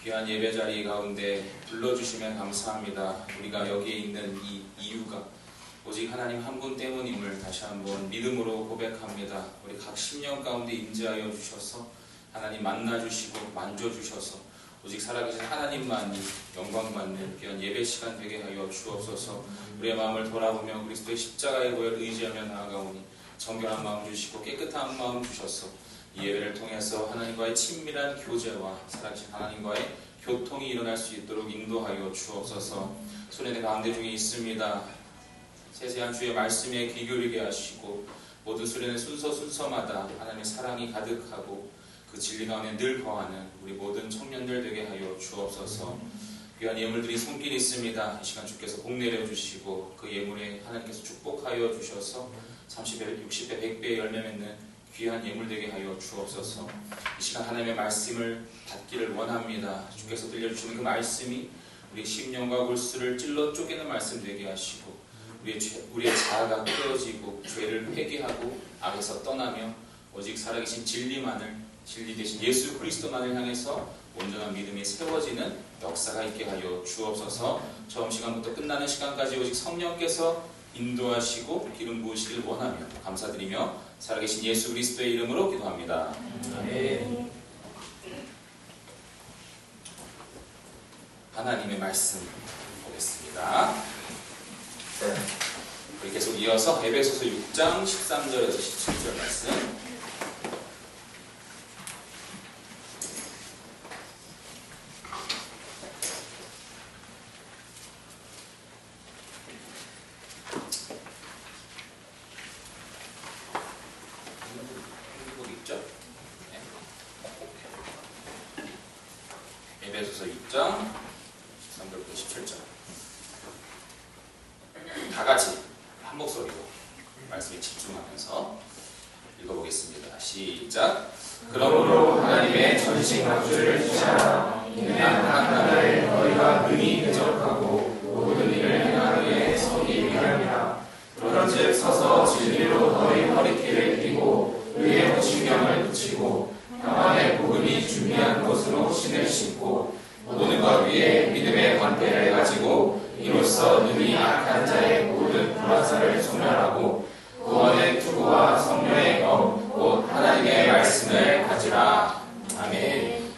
귀한 예배 자리 가운데 불러주시면 감사합니다. 우리가 여기에 있는 이 이유가 오직 하나님 한 분 때문임을 다시 한번 믿음으로 고백합니다. 우리 각 심령 가운데 임재하여 주셔서 하나님 만나주시고 만져주셔서 오직 살아계신 하나님만이 영광받는 귀한 예배 시간 되게 하여 주옵소서. 우리의 마음을 돌아보며 그리스도의 십자가의 보혈 의지하며 나아가오니 정결한 마음 주시고 깨끗한 마음 주셔서 이 예배를 통해서 하나님과의 친밀한 교제와 살아계신 하나님과의 교통이 일어날 수 있도록 인도하여 주옵소서. 손해의 가운데 중에 있습니다. 세세한 주의 말씀에 귀 기울이게 하시고 모든 수련의 순서마다 하나님의 사랑이 가득하고 그 진리 가운데 늘 거하는 우리 모든 청년들 되게 하여 주옵소서. 귀한 예물들이 손길이 있습니다. 이 시간 주께서 복 내려주시고 그 예물에 하나님께서 축복하여 주셔서 30배, 60배, 100배의 열매 맺는 귀한 예물 되게 하여 주옵소서. 이 시간 하나님의 말씀을 받기를 원합니다. 주께서 들려주시는 그 말씀이 우리 심령과 골수를 찔러 쪼개는 말씀 되게 하시고 우리의 자아가 깨어지고 죄를 회개하고 악에서 떠나며 오직 살아계신 진리 대신 예수 그리스도만을 향해서 온전한 믿음이 세워지는 역사가 있게 하여 주옵소서. 처음 시간부터 끝나는 시간까지 오직 성령께서 인도하시고 기름 부으시길 원하며 감사드리며 살아계신 예수 그리스도의 이름으로 기도합니다. 아멘. 하나님의 말씀 보겠습니다. 우리 계속 이어서 에베소서 6장 13절에서 17절 말씀. 에베소서 6장 13절부터 17절 다 같이 한 목소리로 말씀에 집중하면서 읽어보겠습니다. 시작. 그러므로 하나님의 전신 갑주를 취하라. 이는 한 나라에 너희가 능히 대적하고 모든 일을 행하기에 서기 위함이라. 그런즉 서서 진리로 너희 허리띠를 띠고 의의 신경을 붙이고 평안의 복음이 준비한 것으로 신을 신고 모든 것 위에 믿음의 관대를 가지고 이로써 능히 악한 자의 모든 불화살을 소멸하고 구원의 투구와 성령의 검 곧 하나님의 말씀을 가지라. 아멘.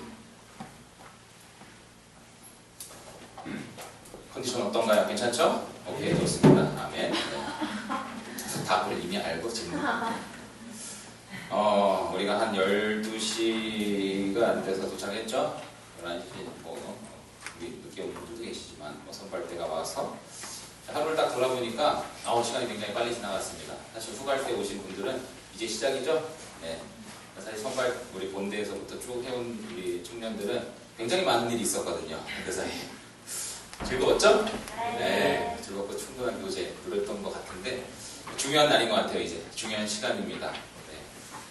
컨디션 어떤가요? 괜찮죠? 오케이, 좋습니다. 아멘. 답을 이미 알고 질문. 우리가 한 12시가 안 돼서 도착했죠? 11시, 늦게 온 분들도 계시지만, 선발대가 와서. 하루를 딱 돌아보니까, 시간이 굉장히 빨리 지나갔습니다. 사실 휴가할 때 오신 분들은 이제 시작이죠? 네. 사실 선발, 우리 본대에서부터 쭉 해온 우리 청년들은 굉장히 많은 일이 있었거든요. 그 사이에. 즐거웠죠? 네. 즐겁고 충분한 교제, 누렸던 것 같은데, 중요한 날인 것 같아요, 이제. 중요한 시간입니다.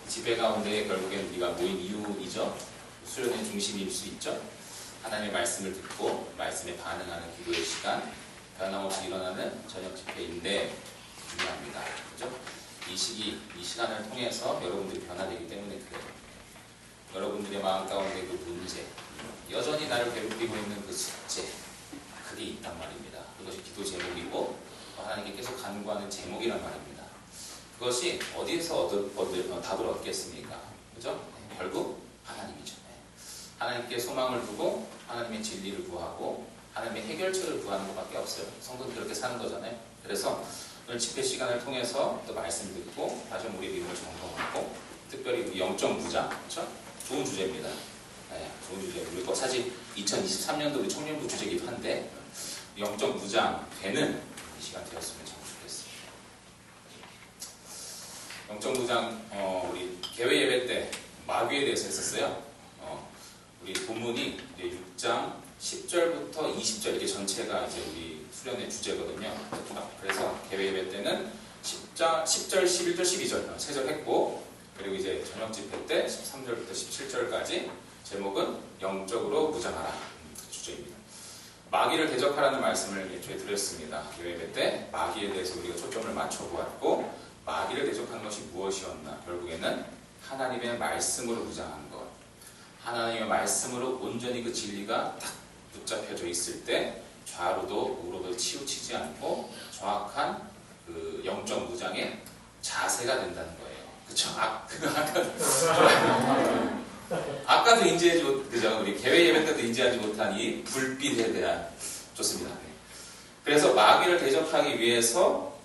집회 가운데 결국엔 우리가 모인 이유이죠. 수련의 중심일 수 있죠. 하나님의 말씀을 듣고 말씀에 반응하는 기도의 시간, 변함없이 일어나는 저녁 집회인데 중요합니다. 그죠? 이 시간을 통해서 여러분들이 변화되기 때문에 그래요. 여러분들의 마음 가운데 그 문제, 여전히 나를 괴롭히고 있는 그 숙제, 그게 있단 말입니다. 그것이 기도 제목이고 하나님께 계속 간구하는 제목이란 말입니다. 그것이 어디에서 답을 얻겠습니까? 그죠? 결국 하나님이죠. 하나님께 소망을 두고 하나님의 진리를 구하고 하나님의 해결책을 구하는 것밖에 없어요. 성도는 그렇게 사는 거잖아요. 그래서 오늘 집회 시간을 통해서 또 말씀 듣고 다시 한번 우리 믿음을 점검하고 특별히 우리 영적 무장, 그렇죠? 좋은 주제입니다. 네, 좋은 주제. 우리 거 사실 2023년도 우리 청년부 주제이기도 한데 영적 무장 되는 이 시간 되었으면 참 좋겠습니다. 영적 무장, 우리 개회 예배 때 마귀에 대해서 했었어요. 우리 본문이 이제 6장 10절부터 20절 이게 전체가 이제 우리 수련의 주제거든요. 그래서 개회 예배 때는 10절, 11절, 12절 3절 했고, 그리고 이제 저녁 집회 때 13절부터 17절까지 제목은 영적으로 무장하라 주제입니다. 마귀를 대적하라는 말씀을 예초에 드렸습니다. 교회 예배 때 마귀에 대해서 우리가 초점을 맞춰보았고, 마귀를 대적하는 것이 무엇이었나? 결국에는 하나님의 말씀으로 무장하는 것. 하나님의 말씀으로 온전히 그 진리가 딱 붙잡혀져 있을 때 좌로도 우로도 치우치지 않고 정확한 그 영적 무장의 자세가 된다는 거예요. 그쵸? 아까도 인지하지 그죠? 우리 개회 예배 때도 인지하지 못한 이 불빛에 대한 좋습니다. 그래서 마귀를 대적하기 위해서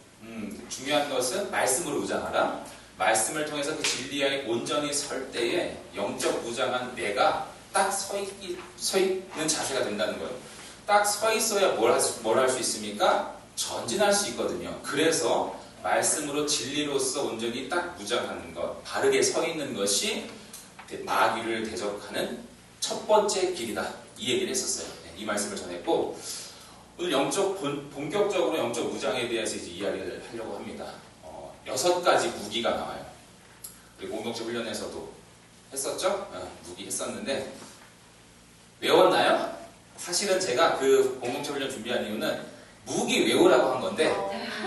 중요한 것은 말씀으로 무장하라. 말씀을 통해서 그 진리에 온전히 설 때에 영적 무장한 내가 딱 서 있는 자세가 된다는 거예요. 딱 서 있어야 뭘 할 수 있습니까? 전진할 수 있거든요. 그래서 말씀으로 진리로서 온전히 딱 무장하는 것, 바르게 서 있는 것이 마귀를 대적하는 첫 번째 길이다. 이 얘기를 했었어요. 이 말씀을 전했고, 오늘 본격적으로 영적 무장에 대해서 이제 이야기를 하려고 합니다. 6가지 무기가 나와요. 우리 공동체 훈련에서도 했었죠? 무기 했었는데, 외웠나요? 사실은 제가 그 공동체 훈련 준비한 이유는 무기 외우라고 한 건데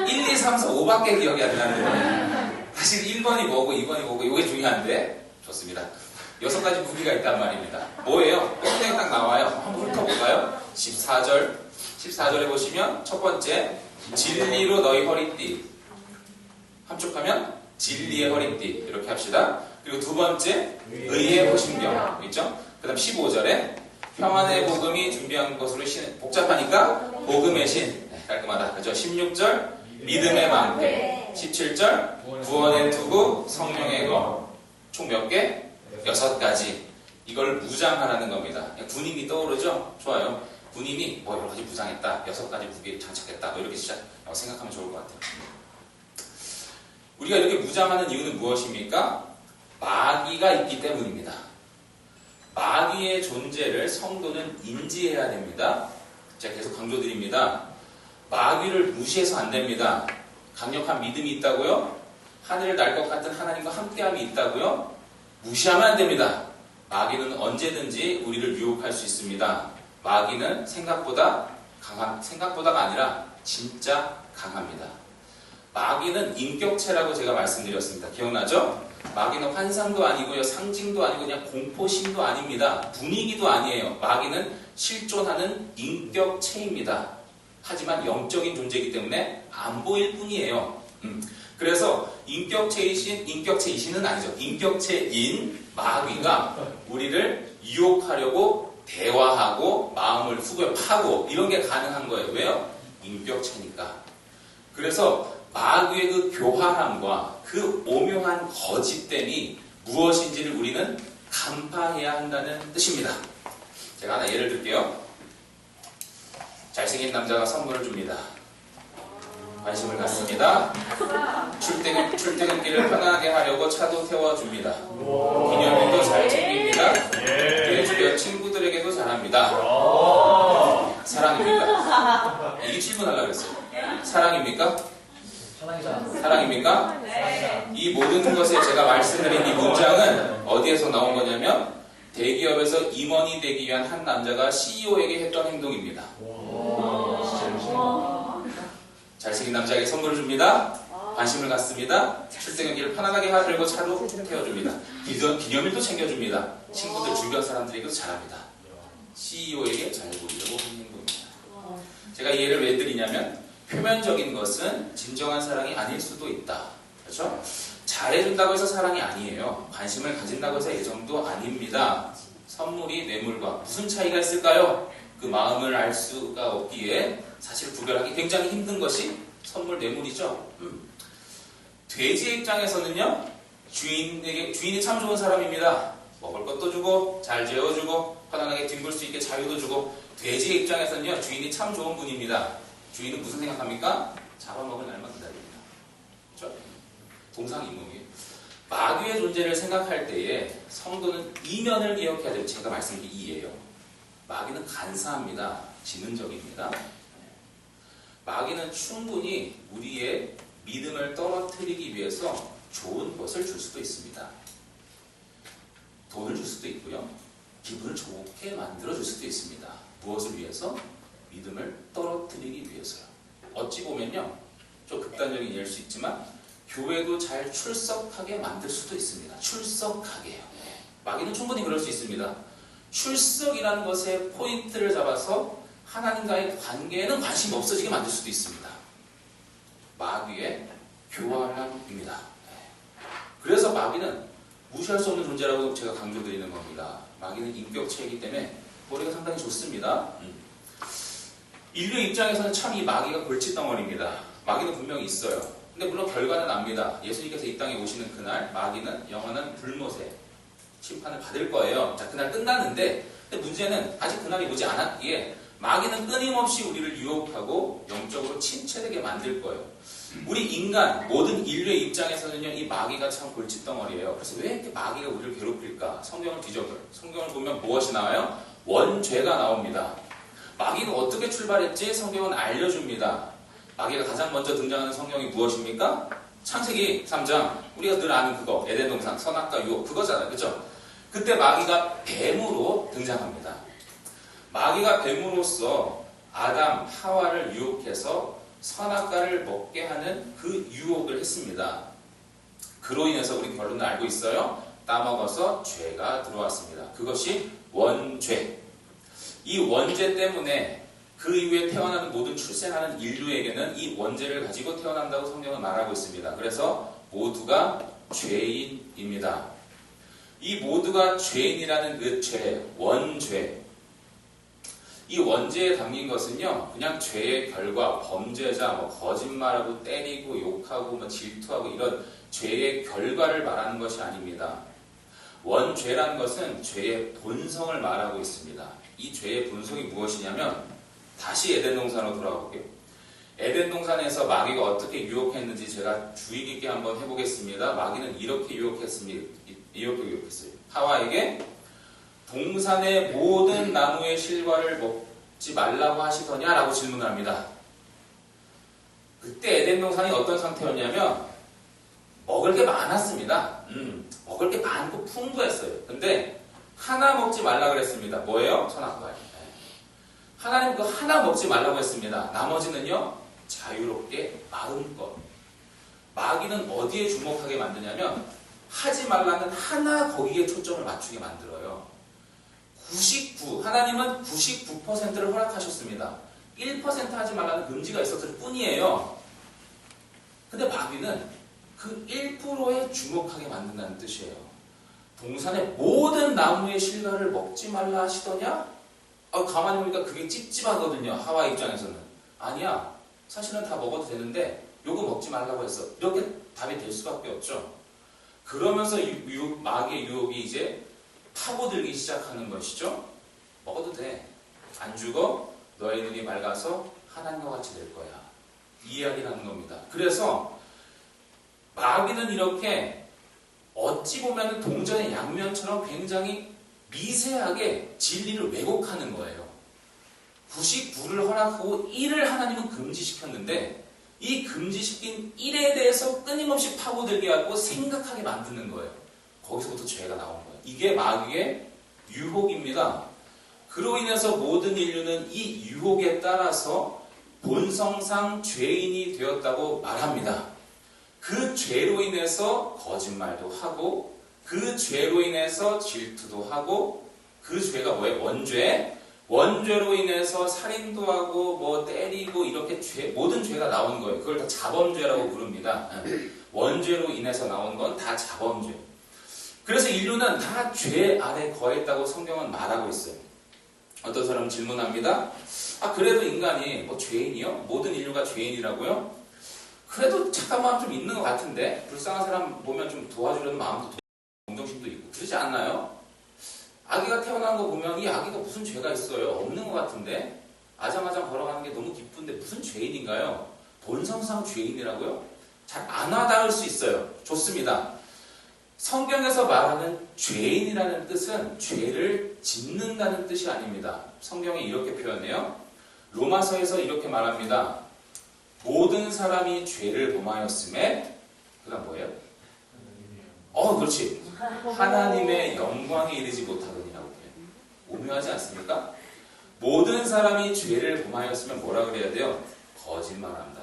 1, 2, 3, 4, 5밖에 기억이 안 나는 거예요. 사실 1, 1번이 뭐고 2번이 뭐고 이게 중요한데 좋습니다. 6가지 무기가 있단 말입니다. 뭐예요? 끝에 딱 나와요. 한번 훑어볼까요? 14절에 보시면 첫 번째 진리로 너희 허리띠, 함축하면 진리의 허리띠 이렇게 합시다. 그리고 두 번째 의의 호심경 있죠? 그 다음 15절에 평안의 복음이 준비한 것으로 복잡하니까 복음의 신, 깔끔하다 그죠? 16절 믿음의 방패, 17절 구원의 투구 성령의 검. 총 몇 개? 6가지. 이걸 무장하라는 겁니다. 군인이 떠오르죠? 좋아요. 군인이 뭐 여러 가지 무장했다, 6가지 무기를 장착했다, 뭐 이렇게 생각하면 좋을 것 같아요. 우리가 이렇게 무장하는 이유는 무엇입니까? 마귀가 있기 때문입니다. 마귀의 존재를 성도는 인지해야 됩니다. 제가 계속 강조드립니다. 마귀를 무시해서 안 됩니다. 강력한 믿음이 있다고요? 하늘을 날 것 같은 하나님과 함께함이 있다고요? 무시하면 안 됩니다. 마귀는 언제든지 우리를 유혹할 수 있습니다. 마귀는 생각보다가 아니라 진짜 강합니다. 마귀는 인격체라고 제가 말씀드렸습니다. 기억나죠? 마귀는 환상도 아니고요, 상징도 아니고 그냥 공포심도 아닙니다. 분위기도 아니에요. 마귀는 실존하는 인격체입니다. 하지만 영적인 존재이기 때문에 안 보일 뿐이에요. 그래서 인격체이신은 아니죠. 인격체인 마귀가 우리를 유혹하려고 대화하고 마음을 후벼 파고 이런 게 가능한 거예요. 왜요? 인격체니까. 그래서 마귀의 그 교활함과 그 오묘한 거짓됨이 무엇인지를 우리는 간파해야 한다는 뜻입니다. 제가 하나 예를 들게요. 잘생긴 남자가 선물을 줍니다. 관심을 갖습니다. 출퇴근길을 편안하게 하려고 차도 태워줍니다. 기념일도 잘 챙깁니다. 그의 주변 친구들에게도 잘합니다. 사랑입니까? 이게 질문하려고 했어요. 사랑입니까? 사랑입니까? 이 모든 것에 제가 말씀드린 이 문장은 어디에서 나온 거냐면 대기업에서 임원이 되기 위한 한 남자가 CEO에게 했던 행동입니다. 잘생긴 남자에게 선물을 줍니다. 관심을 갖습니다. 출퇴근길을 편안하게 하려고 차로 태워줍니다. 기념일도 챙겨줍니다. 친구들 주변 사람들에게도 잘합니다. CEO에게 잘 보이려고 하는 행동입니다. 제가 이 예를 왜 드리냐면 표면적인 것은 진정한 사랑이 아닐 수도 있다. 그렇죠? 잘해준다고 해서 사랑이 아니에요. 관심을 가진다고 해서 애정도 아닙니다. 선물이 뇌물과 무슨 차이가 있을까요? 그 마음을 알 수가 없기에 사실 구별하기 굉장히 힘든 것이 선물 뇌물이죠. 돼지의 입장에서는요, 주인이 참 좋은 사람입니다. 먹을 것도 주고 잘 재워주고 편안하게 뒹굴 수 있게 자유도 주고. 돼지의 입장에서는요, 주인이 참 좋은 분입니다. 주인은 무슨 생각합니까? 잡아먹을 날만 기다립니다. 그렇죠? 동상이몽이에요. 마귀의 존재를 생각할 때에 성도는 이면을 기억해야 돼요. 제가 말씀드린 이예요. 마귀는 간사합니다. 지능적입니다. 마귀는 충분히 우리의 믿음을 떨어뜨리기 위해서 좋은 것을 줄 수도 있습니다. 돈을 줄 수도 있고요. 기분을 좋게 만들어줄 수도 있습니다. 무엇을 위해서? 믿음을 떨어뜨리기 위해서요. 어찌 보면요, 좀 극단적인 예일 수 있지만 교회도 잘 출석하게 만들 수도 있습니다. 출석하게요. 마귀는 충분히 그럴 수 있습니다. 출석이라는 것에 포인트를 잡아서 하나님과의 관계에는 관심이 없어지게 만들 수도 있습니다. 마귀의 교활함입니다. 그래서 마귀는 무시할 수 없는 존재라고 제가 강조드리는 겁니다. 마귀는 인격체이기 때문에 머리가 상당히 좋습니다. 인류의 입장에서는 참 이 마귀가 골칫덩어리입니다. 마귀는 분명히 있어요. 근데 물론 결과는 압니다. 예수님께서 이 땅에 오시는 그날 마귀는 영원한 불못에 심판을 받을 거예요. 자, 그날 끝났는데, 근데 문제는 아직 그날이 오지 않았기에 마귀는 끊임없이 우리를 유혹하고 영적으로 침체되게 만들 거예요. 우리 인간, 모든 인류의 입장에서는요, 이 마귀가 참 골칫덩어리예요. 그래서 왜 이렇게 마귀가 우리를 괴롭힐까? 성경을 보면 무엇이 나와요? 원죄가 나옵니다. 마귀가 어떻게 출발했지? 성경은 알려줍니다. 마귀가 가장 먼저 등장하는 성경이 무엇입니까? 창세기 3장, 우리가 늘 아는 그거, 에덴 동산, 선악과 유혹, 그거잖아요. 그죠? 그때 마귀가 뱀으로 등장합니다. 마귀가 뱀으로서 아담, 하와를 유혹해서 선악과를 먹게 하는 그 유혹을 했습니다. 그로 인해서 우리 결론을 알고 있어요. 따먹어서 죄가 들어왔습니다. 그것이 원죄. 이 원죄 때문에 그 이후에 태어나는 모든 출생하는 인류에게는 이 원죄를 가지고 태어난다고 성경은 말하고 있습니다. 그래서 모두가 죄인입니다. 이 모두가 죄인이라는 그 죄, 원죄. 이 원죄에 담긴 것은요, 그냥 죄의 결과, 범죄자, 거짓말하고 때리고 욕하고 질투하고 이런 죄의 결과를 말하는 것이 아닙니다. 원죄라는 것은 죄의 본성을 말하고 있습니다. 이 죄의 본성이 무엇이냐면, 다시 에덴 동산으로 돌아가 볼게요. 에덴 동산에서 마귀가 어떻게 유혹했는지 제가 주의 깊게 한번 해보겠습니다. 마귀는 이렇게 유혹했어요. 하와에게 동산의 모든 나무의 실과를 먹지 말라고 하시더냐라고 질문합니다. 그때 에덴 동산이 어떤 상태였냐면 먹을 게 많았습니다. 먹을 게 많고 풍부했어요. 근데 하나 먹지 말라 그랬습니다. 뭐예요? 선악과예요. 하나님 그 하나 먹지 말라고 했습니다. 나머지는요, 자유롭게 마음껏. 마귀는 어디에 주목하게 만드냐면 하지 말라는 하나 거기에 초점을 맞추게 만들어요. 하나님은 99%를 허락하셨습니다. 1% 하지 말라는 금지가 있었을 뿐이에요. 근데 마귀는 그 1%에 주목하게 만든다는 뜻이에요. 동산의 모든 나무의 실과를 먹지 말라 하시더냐? 가만히 보니까 그게 찝찝하거든요. 하와 입장에서는. 아니야. 사실은 다 먹어도 되는데 요거 먹지 말라고 했어. 이렇게 답이 될 수밖에 없죠. 그러면서 마귀의 유혹이 이제 파고들기 시작하는 것이죠. 먹어도 돼. 안 죽어. 너의 눈이 맑아서 하나님과 같이 될 거야. 이 이야기를 하는 겁니다. 그래서 마귀는 이렇게 어찌 보면 동전의 양면처럼 굉장히 미세하게 진리를 왜곡하는 거예요. 99를 허락하고 1을 하나님은 금지시켰는데 이 금지시킨 1에 대해서 끊임없이 파고들게 하고 생각하게 만드는 거예요. 거기서부터 죄가 나온 거예요. 이게 마귀의 유혹입니다. 그로 인해서 모든 인류는 이 유혹에 따라서 본성상 죄인이 되었다고 말합니다. 그 죄로 인해서 거짓말도 하고 그 죄로 인해서 질투도 하고 그 죄가 뭐예요? 원죄. 원죄로 인해서 살인도 하고 때리고 이렇게 모든 죄가 나온 거예요. 그걸 다 자범죄라고 부릅니다. 원죄로 인해서 나온 건 다 자범죄. 그래서 인류는 다 죄 아래 거했다고 성경은 말하고 있어요. 어떤 사람은 질문합니다. 그래도 인간이 죄인이요? 모든 인류가 죄인이라고요? 그래도 착한 마음 좀 있는 것 같은데 불쌍한 사람 보면 좀 도와주려는 마음도 동정심도 있고 그러지 않나요? 아기가 태어난 거 보면 이 아기가 무슨 죄가 있어요? 없는 것 같은데 아장아장 걸어가는 게 너무 기쁜데 무슨 죄인인가요? 본성상 죄인이라고요? 잘 안 와닿을 수 있어요. 좋습니다. 성경에서 말하는 죄인이라는 뜻은 죄를 짓는다는 뜻이 아닙니다. 성경이 이렇게 표현해요. 로마서에서 이렇게 말합니다. 모든 사람이 죄를 범하였음에 그 다음 뭐예요? 그렇지. 하나님의 영광에 이르지 못하더니라고 해요. 오묘하지 않습니까? 모든 사람이 죄를 범하였으면 뭐라 그래야 돼요? 거짓말한다.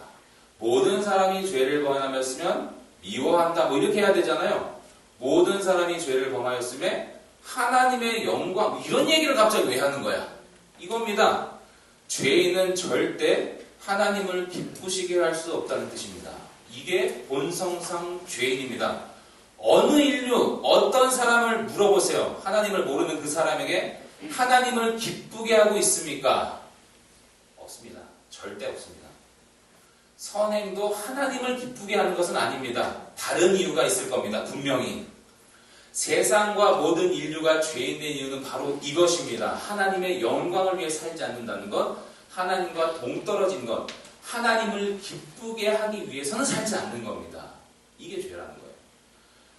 모든 사람이 죄를 범하였으면 미워한다. 이렇게 해야 되잖아요. 모든 사람이 죄를 범하였음에 하나님의 영광 이런 얘기를 갑자기 왜 하는 거야? 이겁니다. 죄인은 절대 하나님을 기쁘시게 할 수 없다는 뜻입니다. 이게 본성상 죄인입니다. 어느 인류, 어떤 사람을 물어보세요. 하나님을 모르는 그 사람에게 하나님을 기쁘게 하고 있습니까? 없습니다. 절대 없습니다. 선행도 하나님을 기쁘게 하는 것은 아닙니다. 다른 이유가 있을 겁니다. 분명히. 세상과 모든 인류가 죄인된 이유는 바로 이것입니다. 하나님의 영광을 위해 살지 않는다는 것, 하나님과 동떨어진 것, 하나님을 기쁘게 하기 위해서는 살지 않는 겁니다. 이게 죄라는 거예요.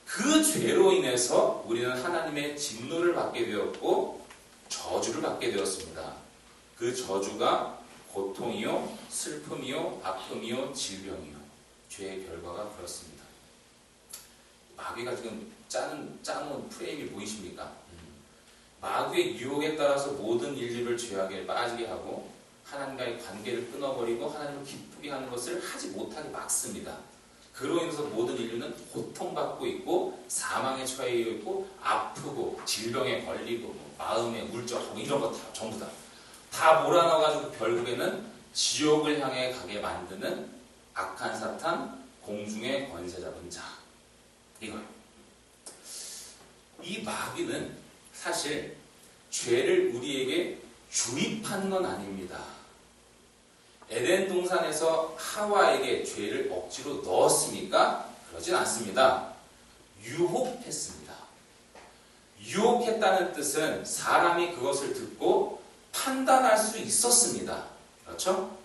그 죄로 인해서 우리는 하나님의 진노를 받게 되었고 저주를 받게 되었습니다. 그 저주가 고통이요, 슬픔이요, 아픔이요, 질병이요. 죄의 결과가 그렇습니다. 마귀가 지금 짜놓은 프레임이 보이십니까? 마귀의 유혹에 따라서 모든 인류를 죄악에 빠지게 하고 하나님과의 관계를 끊어버리고 하나님을 기쁘게 하는 것을 하지 못하게 막습니다. 그로 인해서 모든 인류는 고통받고 있고 사망에 처해 있고 아프고 질병에 걸리고 마음에 울적하고 이런 거 다 전부 다 몰아넣어가지고 결국에는 지옥을 향해 가게 만드는 악한 사탄, 공중의 권세 잡은 자, 이거예요. 이 마귀는 사실 죄를 우리에게 주입한 건 아닙니다. 에덴 동산에서 하와에게 죄를 억지로 넣었습니까? 그러진 않습니다. 유혹했습니다. 유혹했다는 뜻은 사람이 그것을 듣고 판단할 수 있었습니다. 그렇죠?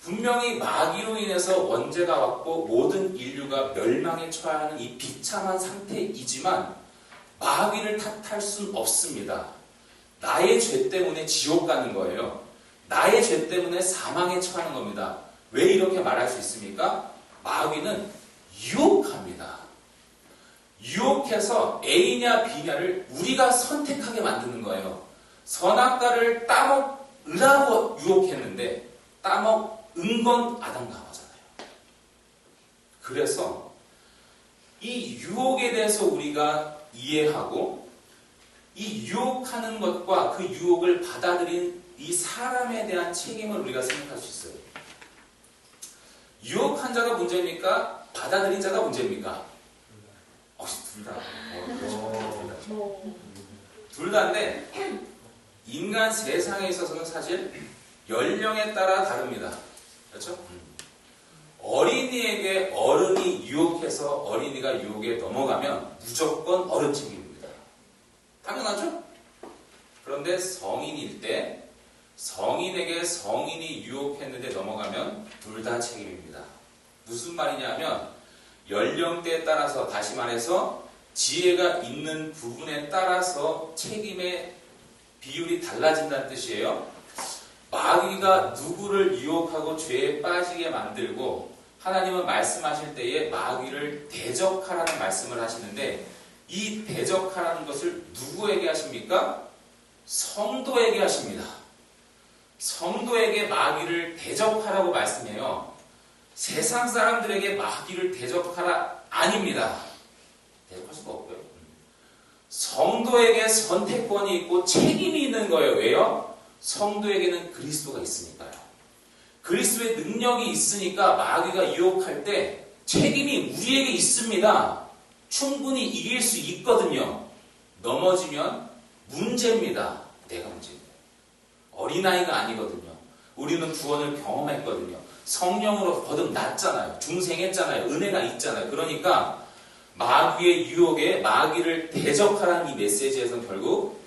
분명히 마귀로 인해서 원죄가 왔고 모든 인류가 멸망에 처하는 이 비참한 상태이지만 마귀를 탓할 수는 없습니다. 나의 죄 때문에 지옥 가는 거예요. 나의 죄 때문에 사망에 처하는 겁니다. 왜 이렇게 말할 수 있습니까? 마귀는 유혹합니다. 유혹해서 A냐 B냐를 우리가 선택하게 만드는 거예요. 선악과를 따먹으라고 유혹했는데 따먹은 건 아담과 하와잖아요. 그래서 이 유혹에 대해서 우리가 이해하고 이 유혹하는 것과 그 유혹을 받아들인 이 사람에 대한 책임을 우리가 생각할 수 있어요. 유혹한 자가 문제입니까? 받아들인 자가 문제입니까? 둘 다. 둘 다인데 인간 세상에 있어서는 사실 연령에 따라 다릅니다. 그렇죠? 어린이에게 어른이 유혹해서 어린이가 유혹에 넘어가면 무조건 어른 책임입니다. 당연하죠? 그런데 성인일 때 성인에게 성인이 유혹했는데 넘어가면 둘 다 책임입니다. 무슨 말이냐면 연령대에 따라서, 다시 말해서 지혜가 있는 부분에 따라서 책임의 비율이 달라진다는 뜻이에요. 마귀가 누구를 유혹하고 죄에 빠지게 만들고 하나님은 말씀하실 때에 마귀를 대적하라는 말씀을 하시는데 이 대적하라는 것을 누구에게 하십니까? 성도에게 하십니다. 성도에게 마귀를 대적하라고 말씀해요. 세상 사람들에게 마귀를 대적하라 아닙니다. 대적할 수가 없고요. 성도에게 선택권이 있고 책임이 있는 거예요. 왜요? 성도에게는 그리스도가 있으니까요. 그리스도의 능력이 있으니까 마귀가 유혹할 때 책임이 우리에게 있습니다. 충분히 이길 수 있거든요. 넘어지면 문제입니다. 내가 문제입니다. 어린아이가 아니거든요. 우리는 구원을 경험했거든요. 성령으로 거듭났잖아요. 중생했잖아요. 은혜가 있잖아요. 그러니까 마귀의 유혹에 마귀를 대적하라는 이 메시지에서는 결국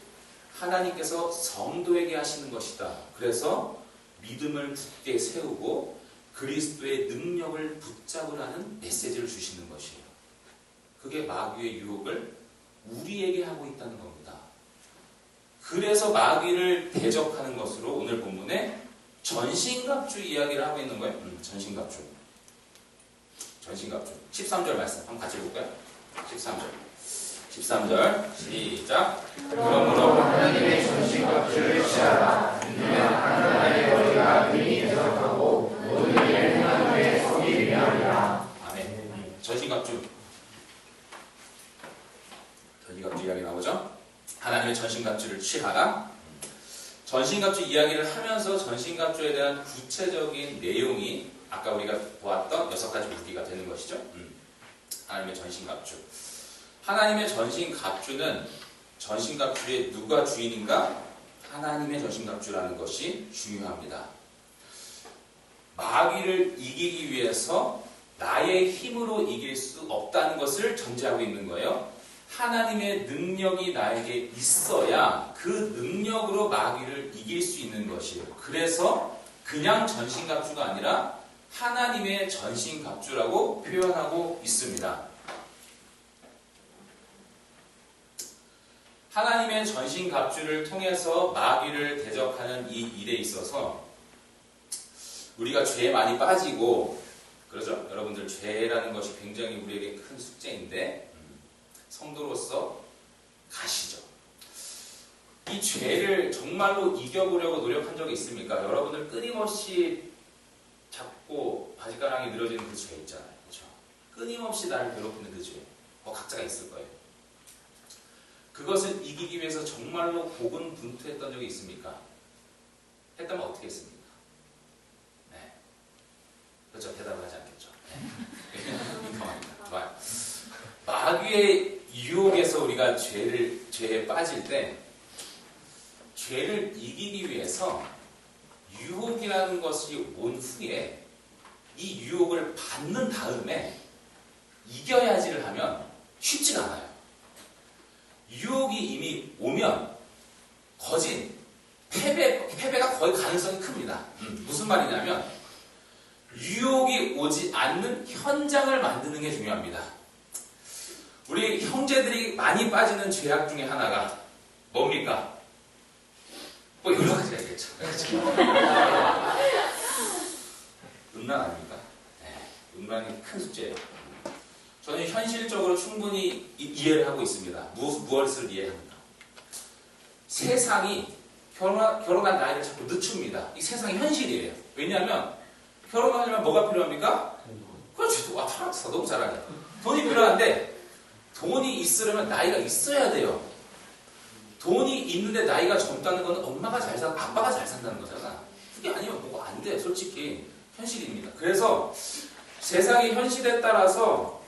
하나님께서 성도에게 하시는 것이다. 그래서 믿음을 굳게 세우고 그리스도의 능력을 붙잡으라는 메시지를 주시는 것이에요. 그게 마귀의 유혹을 우리에게 하고 있다는 겁니다. 그래서 마귀를 대적하는 것으로 오늘 본문에 전신갑주 이야기를 하고 있는 거예요. 전신갑주. 전신갑주. 13절 말씀 한번 같이 읽을까요? 13절 시작. 그러므로 하나님의 전신갑주를 취하라. 이는 하나님의 머리가 능히 대적하고 모든 일을 행한 후에 성이 위하리라. 아멘. 전신갑주 이야기 나오죠? 하나님의 전신갑주를 취하라. 전신갑주 이야기를 하면서 전신갑주에 대한 구체적인 내용이 아까 우리가 보았던 6가지 무기가 되는 것이죠. 하나님의 전신갑주. 하나님의 전신갑주는 전신갑주의 누가 주인인가? 하나님의 전신갑주라는 것이 중요합니다. 마귀를 이기기 위해서 나의 힘으로 이길 수 없다는 것을 전제하고 있는 거예요. 하나님의 능력이 나에게 있어야 그 능력으로 마귀를 이길 수 있는 것이에요. 그래서 그냥 전신갑주가 아니라 하나님의 전신갑주라고 표현하고 있습니다. 하나님의 전신갑주를 통해서 마귀를 대적하는 이 일에 있어서 우리가 죄에 많이 빠지고 그러죠? 여러분들 죄라는 것이 굉장히 우리에게 큰 숙제인데 성도로서 가시죠. 이 죄를 정말로 이겨보려고 노력한 적이 있습니까? 여러분들 끊임없이 잡고 바지가랑이 늘어지는 그 죄 있잖아요. 그렇죠? 끊임없이 나를 괴롭히는 그 죄. 각자가 있을 거예요. 그것을 이기기 위해서 정말로 고군분투했던 적이 있습니까? 했다면 어떻게 했습니까? 네. 그렇죠. 대답을 하지 않겠죠. 네. 인정합니다. 좋아요. 마귀의 유혹에서 우리가 죄에 빠질 때 죄를 이기기 위해서 유혹이라는 것이 온 후에 이 유혹을 받는 다음에 이겨야지를 하면 쉽지가 않아요. 유혹이 이미 오면 패배가 거의 가능성이 큽니다. 무슨 말이냐면 유혹이 오지 않는 현장을 만드는 게 중요합니다. 우리 형제들이 많이 빠지는 죄악 중에 하나가 뭡니까? 뭐 여러 가지가 있겠죠. 음란 아닙니까? 네, 음란이 큰 숙제예요. 저는 현실적으로 충분히 이해를 하고 있습니다. 무엇을 이해합니까? 세상이 결혼한 나이를 자꾸 늦춥니다. 이 세상이 현실이에요. 왜냐하면 결혼하려면 뭐가 필요합니까? 그렇지. 와, 타락사 너무 잘하네. 돈이 필요한데 돈이 있으려면 나이가 있어야 돼요. 돈이 있는데 나이가 젊다는 건 엄마가 잘 산, 아빠가 잘 산다는 거잖아. 그게 아니면 뭐가 안 돼. 솔직히 현실입니다. 그래서 세상의 현실에 따라서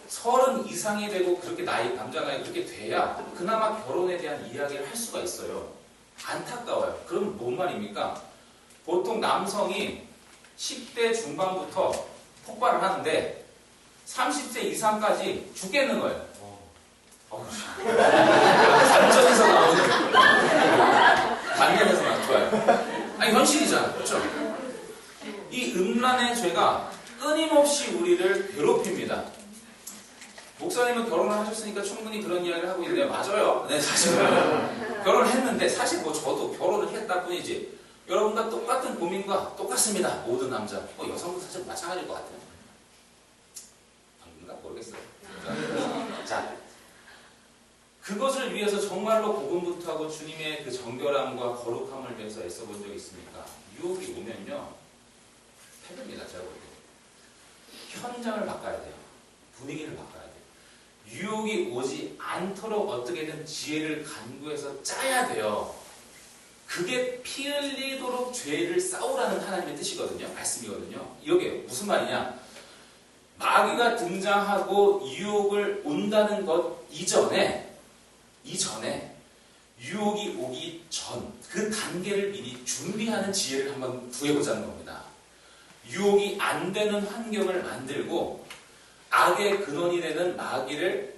30 이상이 되고 그렇게 남자 나이 그렇게 돼야 그나마 결혼에 대한 이야기를 할 수가 있어요. 안타까워요. 그럼 뭔 말입니까? 보통 남성이 10대 중반부터 폭발을 하는데 30세 이상까지 죽겠는 거예요. 단전에서 나오는 단면에서 나오는 좋아요. 아니 현실이잖아. 그렇죠? 이 음란의 죄가 끊임없이 우리를 괴롭힙니다. 목사님은 결혼을 하셨으니까 충분히 그런 이야기를 하고 있는데 맞아요. 네, 사실 결혼을 했는데 사실 뭐 저도 결혼을 했다 뿐이지 여러분과 똑같은 고민과 똑같습니다. 모든 남자, 여성도 사실 마찬가지일 것 같아요. 방금가 모르겠어요. 자, 그것을 위해서 정말로 고군분투하고 주님의 그 정결함과 거룩함을 위해서 애써본 적이 있습니까? 유혹이 오면요 패배입니다. 제가 볼 때 현장을 바꿔야 돼요. 분위기를 바꿔야 돼요. 유혹이 오지 않도록 어떻게든 지혜를 간구해서 짜야 돼요. 그게 피 흘리도록 죄를 싸우라는 하나님의 뜻이거든요. 말씀이거든요. 이게 무슨 말이냐? 마귀가 등장하고 유혹을 온다는 것 이전에 유혹이 오기 전 그 단계를 미리 준비하는 지혜를 한번 구해보자는 겁니다. 유혹이 안 되는 환경을 만들고 악의 근원이 되는 마귀를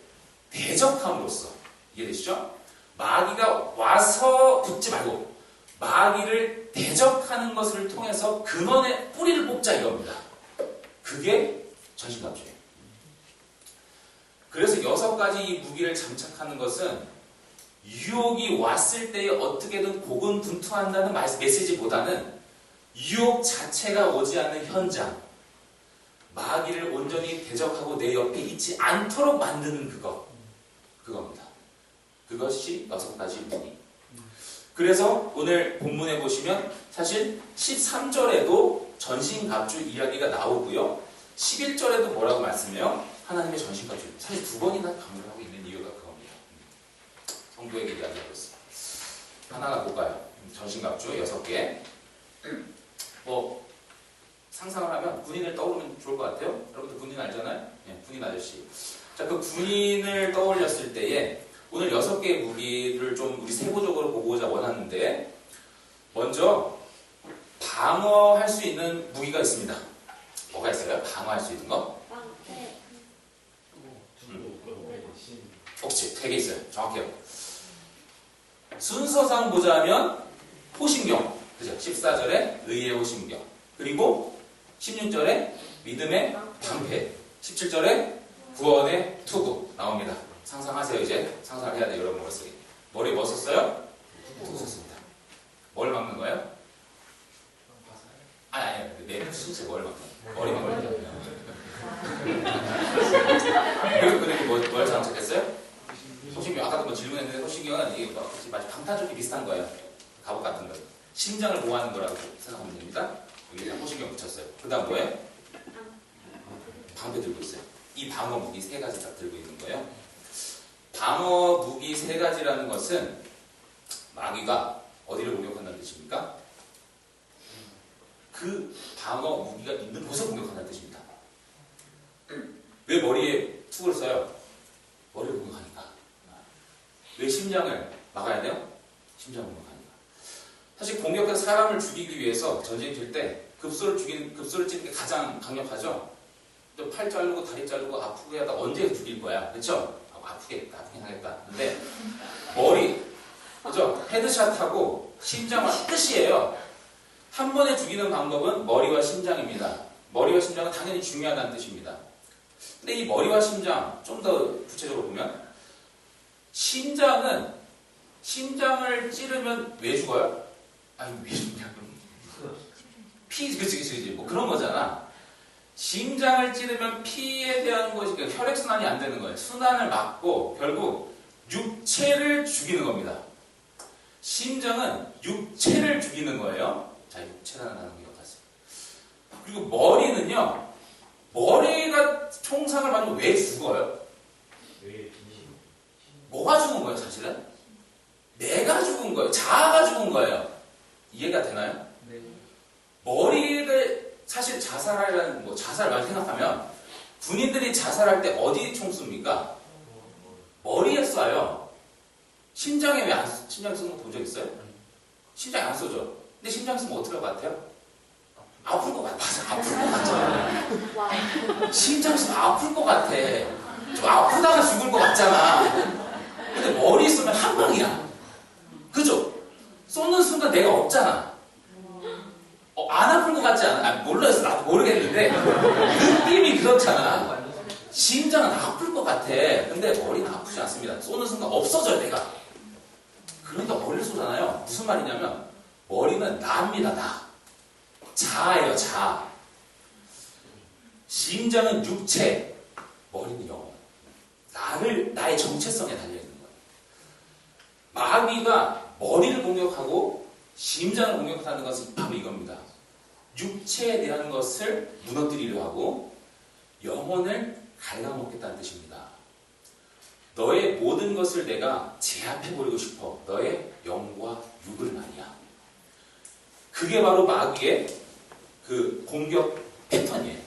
대적함으로써 이해되시죠? 마귀가 와서 붙지 말고 마귀를 대적하는 것을 통해서 근원의 뿌리를 뽑자 이겁니다. 그게 전신갑주예요. 그래서 6가지 이 무기를 장착하는 것은 유혹이 왔을 때에 어떻게든 고군분투한다는 메시지보다는 유혹 자체가 오지 않는 현장, 마귀를 온전히 대적하고 내 옆에 있지 않도록 만드는 그겁니다. 그것이 6가지 무기. 그래서 오늘 본문에 보시면 사실 13절에도 전신갑주 이야기가 나오고요. 11절에도 뭐라고 말씀해요? 하나님의 전신갑주. 사실 2번이나 강조하고 있는 이유가 그겁니다. 성도에게 이야기하고 있어요. 하나가 볼까요? 전신갑주 6개. 상상을 하면 군인을 떠오르면 좋을 것 같아요. 여러분들 군인 알잖아요? 네, 군인 아저씨. 자, 그 군인을 떠올렸을 때에 오늘 6개의 무기를 좀 우리 세부적으로 보고자 원하는데 먼저 방어할 수 있는 무기가 있습니다. 뭐가 있어요? 방어할 수 있는 거? 혹시 3개 있어요. 정확해요. 순서상 보자면 호신경, 그죠? 14절에 의의 호신경, 그리고 16절에 믿음의 방패, 17절에 구원의 투구 나옵니다. 상상하세요. 이제 상상을 해야 돼요. 여러분 머릿속에. 머리에 뭐 썼어요? 투구 썼습니다. 뭘 막는 거예요? 아니 내 신체 뭘 막는 거예요? 머리 막는 거예요. 그리고 뭘 장착했어요? 호신경. 아까도 뭐 질문했는데 호신경은 이게 마치 방탄조끼 비슷한 거예요. 갑옷 같은 거. 심장을 보호하는 거라고 생각하면 됩니다. 여기 호신경 붙였어요. 그 다음 뭐예요? 방패 들고 있어요. 이 방어 무기 세 가지 딱 들고 있는 거예요. 방어 무기 세 가지라는 것은 마귀가 어디를 공격한다는 뜻입니까? 그 방어 무기가 있는 곳을 공격한다는 뜻입니다. 왜 머리에 툭을 써요? 머리를 공격하니까. 왜 심장을 막아야 돼요? 심장을 공격하니까. 사실 공격해서 사람을 죽이기 위해서 전쟁 칠 때 급소를 찌는 게 가장 강력하죠. 또 팔 자르고 다리 자르고 아프게 하다 언제 죽일 거야, 그렇죠? 아프긴 하겠다. 근데 머리, 그죠? 헤드샷하고 심장은 끝이에요. 한 번에 죽이는 방법은 머리와 심장입니다. 머리와 심장은 당연히 중요하다는 뜻입니다. 근데 이 머리와 심장, 좀 더 구체적으로 보면 심장을 찌르면 왜 죽어요? 아니 왜 죽냐고. 그치. 뭐 그런 거잖아. 심장을 찌르면 피에 대한 것이, 그러니까 혈액순환이 안 되는 거예요. 순환을 막고 결국 육체를 죽이는 겁니다. 심장은 육체를 죽이는 거예요. 자, 육체라는 단어 기억하세요. 그리고 머리는요, 머리가 총상을 받으면 왜 죽어요? 뭐가 죽은 거예요, 사실은? 내가 죽은 거예요. 자아가 죽은 거예요. 이해가 되나요? 네. 머리를, 사실 자살하려는, 자살 많이 생각하면, 군인들이 자살할 때 어디 총 씁니까? 머리에 쏴요. 심장에 왜 심장 쓰는 거 본 적 있어요? 심장에 안 쏘죠? 근데 심장 쓰면 어떻게 할 것 같아요? 아플 것 같아. 맞아, 아플 것 같잖아. 심장 쓰면 아플 것 같아. 좀 아프다가 죽을 것 같잖아. 근데 머리 쏘면 한 방이야. 그죠? 쏘는 순간 내가 없잖아. 안 아플 것 같지 않아? 몰라서 나도 모르겠는데 느낌이 그렇잖아. 심장은 아플 것 같아. 근데 머리는 아프지 않습니다. 쏘는 순간 없어져요, 내가. 그러니까 머리를 쏘잖아요. 무슨 말이냐면 머리는 나입니다, 나. 자아예요, 자아. 심장은 육체, 머리는 영혼. 나의 정체성에 달려있는 거예요. 마귀가 머리를 공격하고 심장을 공격하는 것은 바로 이겁니다. 육체에 대한 것을 무너뜨리려 하고 영혼을 갉아먹겠다는 뜻입니다. 너의 모든 것을 내가 제압해버리고 싶어. 너의 영과 육을 말이야. 그게 바로 마귀의 그 공격 패턴이에요.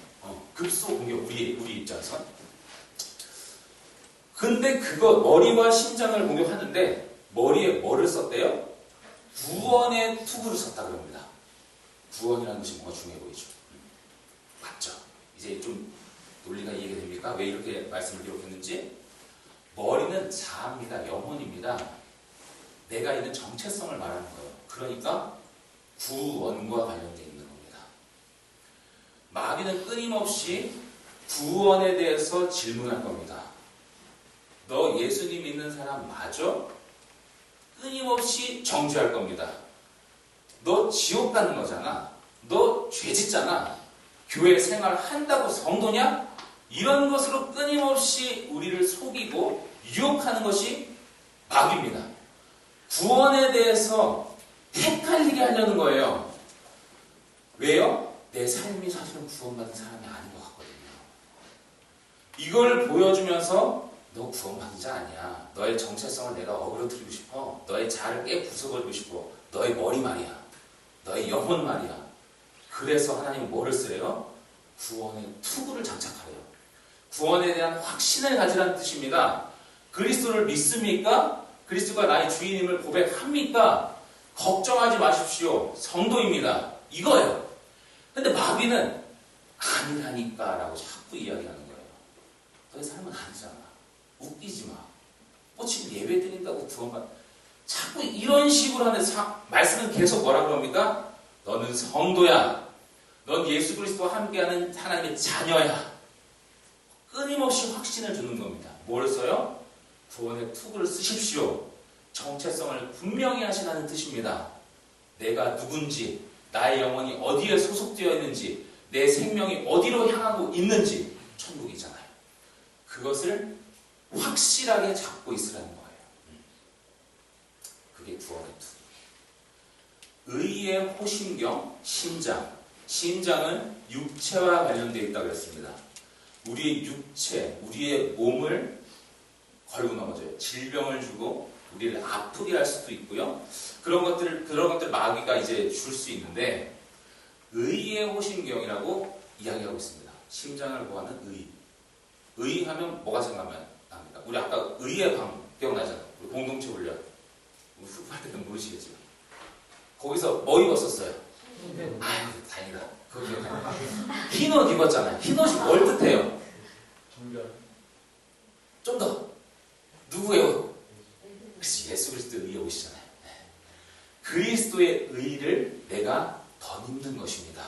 급소 공격, 우리 입장에서. 근데 머리와 심장을 공격하는데 머리에 뭐를 썼대요? 구원의 투구를 썼다 그럽니다. 구원이라는 것이 뭔가 중요해 보이죠. 맞죠? 이제 좀 논리가 이해가 됩니까? 왜 이렇게 말씀을 기록했는지. 머리는 자아입니다. 영혼입니다. 내가 있는 정체성을 말하는 거예요. 그러니까 구원과 관련되어 있는 겁니다. 마귀는 끊임없이 구원에 대해서 질문할 겁니다. 너 예수님 믿는 사람 맞아? 끊임없이 정죄할 겁니다. 너 지옥 가는 거잖아. 너 죄 짓잖아. 교회 생활 한다고 성도냐? 이런 것으로 끊임없이 우리를 속이고 유혹하는 것이 마귀입니다. 구원에 대해서 헷갈리게 하려는 거예요. 왜요? 내 삶이 사실은 구원받은 사람이 아닌 것 같거든요. 이걸 보여주면서 너 구원받은 자 아니야. 너의 정체성을 내가 어그러뜨리고 싶어. 너의 자아를 깨 부숴버리고 싶어. 너의 머리 말이야. 너의 영혼 말이야. 그래서 하나님은 뭐를 쓰래요? 구원의 투구를 장착하래요. 구원에 대한 확신을 가지라는 뜻입니다. 그리스도를 믿습니까? 그리스도가 나의 주인임을 고백합니까? 걱정하지 마십시오. 성도입니다. 이거예요. 근데 마귀는 아니라니까 라고 자꾸 이야기하는 거예요. 너의 삶은 아니잖아. 웃기지 마. 지금 예배 드린다고 구원받. 자꾸 이런 식으로 하는 말씀은 계속 뭐라 그럽니까? 너는 성도야. 넌 예수 그리스도와 함께하는 하나님의 자녀야. 끊임없이 확신을 주는 겁니다. 뭘 써요? 구원의 투구를 쓰십시오. 정체성을 분명히 하시라는 뜻입니다. 내가 누군지, 나의 영혼이 어디에 소속되어 있는지, 내 생명이 어디로 향하고 있는지 천국이잖아요. 그것을 확실하게 잡고 있으라는 거예요. 그게 구원의 투구. 의의 호심경, 심장. 심장은 육체와 관련되어 있다고 했습니다. 우리의 육체, 우리의 몸을 걸고 넘어져요. 질병을 주고 우리를 아프게 할 수도 있고요. 그런 것들 마귀가 이제 줄 수 있는데, 의의 호심경이라고 이야기하고 있습니다. 심장을 보호하는 의. 의하면 뭐가 생각납니까? 우리 아까 의의 방 기억나잖아요. 우리 공동체 훈련. 후할 때는 모르시겠지만. 거기서 뭐 입었었어요? 아유, 다행이다. 그거 기억나. 흰 옷 입었잖아요. 흰 옷이 뭘 뜻해요? 좀 더. 누구예요? 예수 그리스도의 의의 옷이잖아요. 그리스도의 의를 내가 덧입는 것입니다.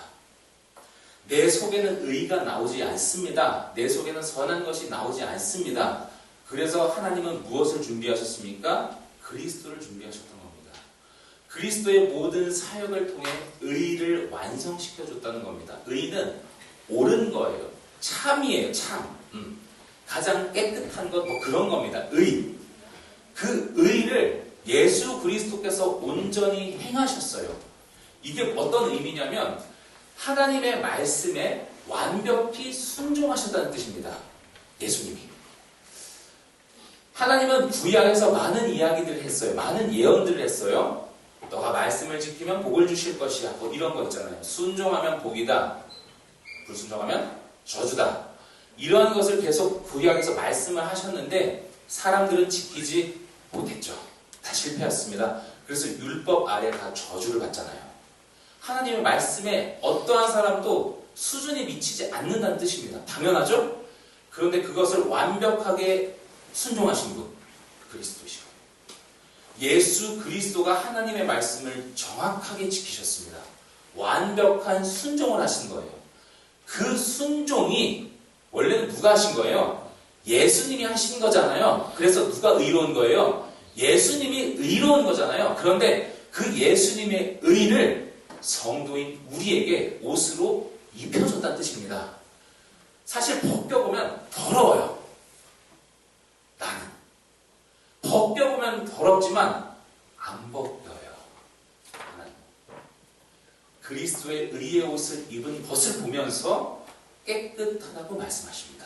내 속에는 의가 나오지 않습니다. 내 속에는 선한 것이 나오지 않습니다. 그래서 하나님은 무엇을 준비하셨습니까? 그리스도를 준비하셨던 겁니다. 그리스도의 모든 사역을 통해 의를 완성시켜줬다는 겁니다. 의는 옳은 거예요. 참이에요. 참. 가장 깨끗한 것, 뭐 그런 겁니다. 의. 그 의를 예수 그리스도께서 온전히 행하셨어요. 이게 어떤 의미냐면 하나님의 말씀에 완벽히 순종하셨다는 뜻입니다. 예수님이. 하나님은 구약에서 많은 이야기들을 했어요. 많은 예언들을 했어요. 너가 말씀을 지키면 복을 주실 것이야. 뭐 이런 거 있잖아요. 순종하면 복이다. 불순종하면 저주다. 이러한 것을 계속 구약에서 말씀을 하셨는데 사람들은 지키지 못했죠. 다 실패했습니다. 그래서 율법 아래 다 저주를 받잖아요. 하나님의 말씀에 어떠한 사람도 수준이 미치지 않는다는 뜻입니다. 당연하죠? 그런데 그것을 완벽하게 순종하신 분, 그리스도시고 예수 그리스도가 하나님의 말씀을 정확하게 지키셨습니다. 완벽한 순종을 하신 거예요. 그 순종이 원래는 누가 하신 거예요? 예수님이 하신 거잖아요. 그래서 누가 의로운 거예요? 예수님이 의로운 거잖아요. 그런데 그 예수님의 의를 성도인 우리에게 옷으로 입혀줬다는 뜻입니다. 사실 벗겨보면 더러워요. 나는. 벗겨보면 더럽지만 안 벗겨요. 나는. 그리스도의 의의 옷을 입은 것을 보면서 깨끗하다고 말씀하십니다.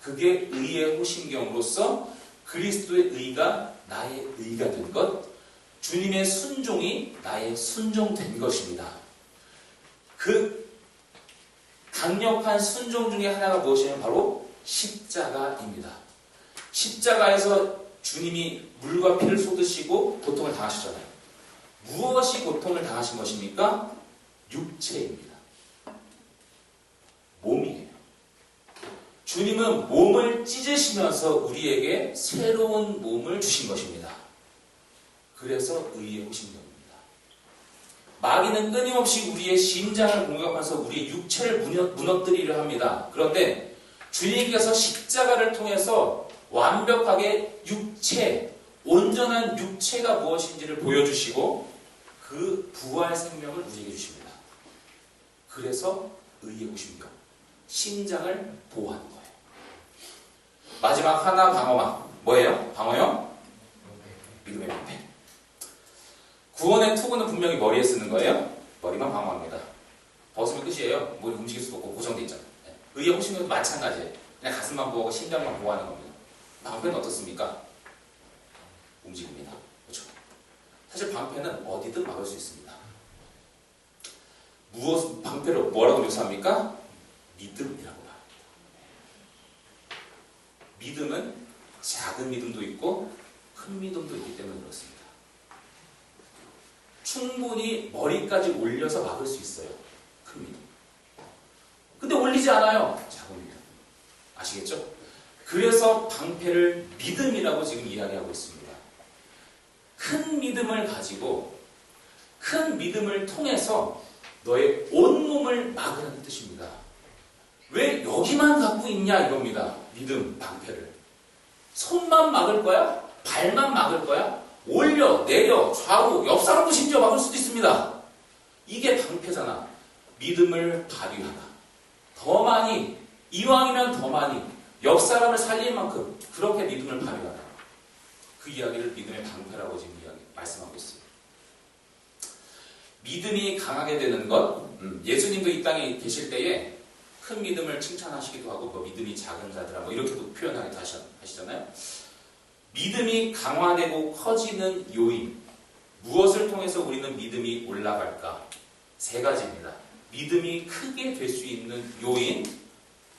그게 의의 호심경으로서 그리스도의 의가 나의 의가 된 것, 주님의 순종이 나의 순종된 것입니다. 그 강력한 순종 중에 하나가 무엇이냐면 바로 십자가입니다. 십자가에서 주님이 물과 피를 쏟으시고 고통을 당하셨잖아요. 무엇이 고통을 당하신 것입니까? 육체입니다. 몸이에요. 주님은 몸을 찢으시면서 우리에게 새로운 몸을 주신 것입니다. 그래서 의의 호심경입니다. 마귀는 끊임없이 우리의 심장을 공격하면서 우리의 육체를 무너뜨리려 합니다. 그런데 주님께서 십자가를 통해서 완벽하게 육체, 온전한 육체가 무엇인지를 보여주시고 그 부활 생명을 우리에게 주십니다. 그래서 의의 호심경, 심장을 보호하는 거예요. 마지막 하나 방어막, 뭐예요? 방어요? 믿음의 방패. 구원의 투구는 분명히 머리에 쓰는 거예요. 머리만 방어합니다. 벗으면 끝이에요. 머리 움직일 수도 없고 고정돼 있잖아요. 의의 호심경도 마찬가지예요. 그냥 가슴만 보호하고 심장만 보호하는 겁니다. 방패는 어떻습니까? 움직입니다. 그렇죠? 사실 방패는 어디든 막을 수 있습니다. 방패를 뭐라고 묘사합니까? 믿음이라고 말합니다. 믿음은 작은 믿음도 있고 큰 믿음도 있기 때문에 그렇습니다. 충분히 머리까지 올려서 막을 수 있어요. 큰 믿음. 근데 올리지 않아요. 작은 믿음. 아시겠죠? 그래서 방패를 믿음이라고 지금 이야기하고 있습니다. 큰 믿음을 가지고 큰 믿음을 통해서 너의 온몸을 막으라는 뜻입니다. 왜 여기만 갖고 있냐 이겁니다. 믿음, 방패를. 손만 막을 거야? 발만 막을 거야? 올려, 내려, 좌우, 옆 사람도 심지어 막을 수도 있습니다. 이게 방패잖아. 믿음을 발휘하라. 더 많이, 이왕이면 더 많이, 옆 사람을 살릴 만큼 그렇게 믿음을 발휘하라. 그 이야기를 믿음의 방패라고 지금 말씀하고 있습니다. 믿음이 강하게 되는 것, 예수님도 이 땅에 계실 때에 큰 믿음을 칭찬하시기도 하고 뭐 믿음이 작은 자들아 뭐 이렇게도 표현하기도 하시잖아요. 믿음이 강화되고 커지는 요인, 무엇을 통해서 우리는 믿음이 올라갈까? 세 가지입니다. 믿음이 크게 될 수 있는 요인,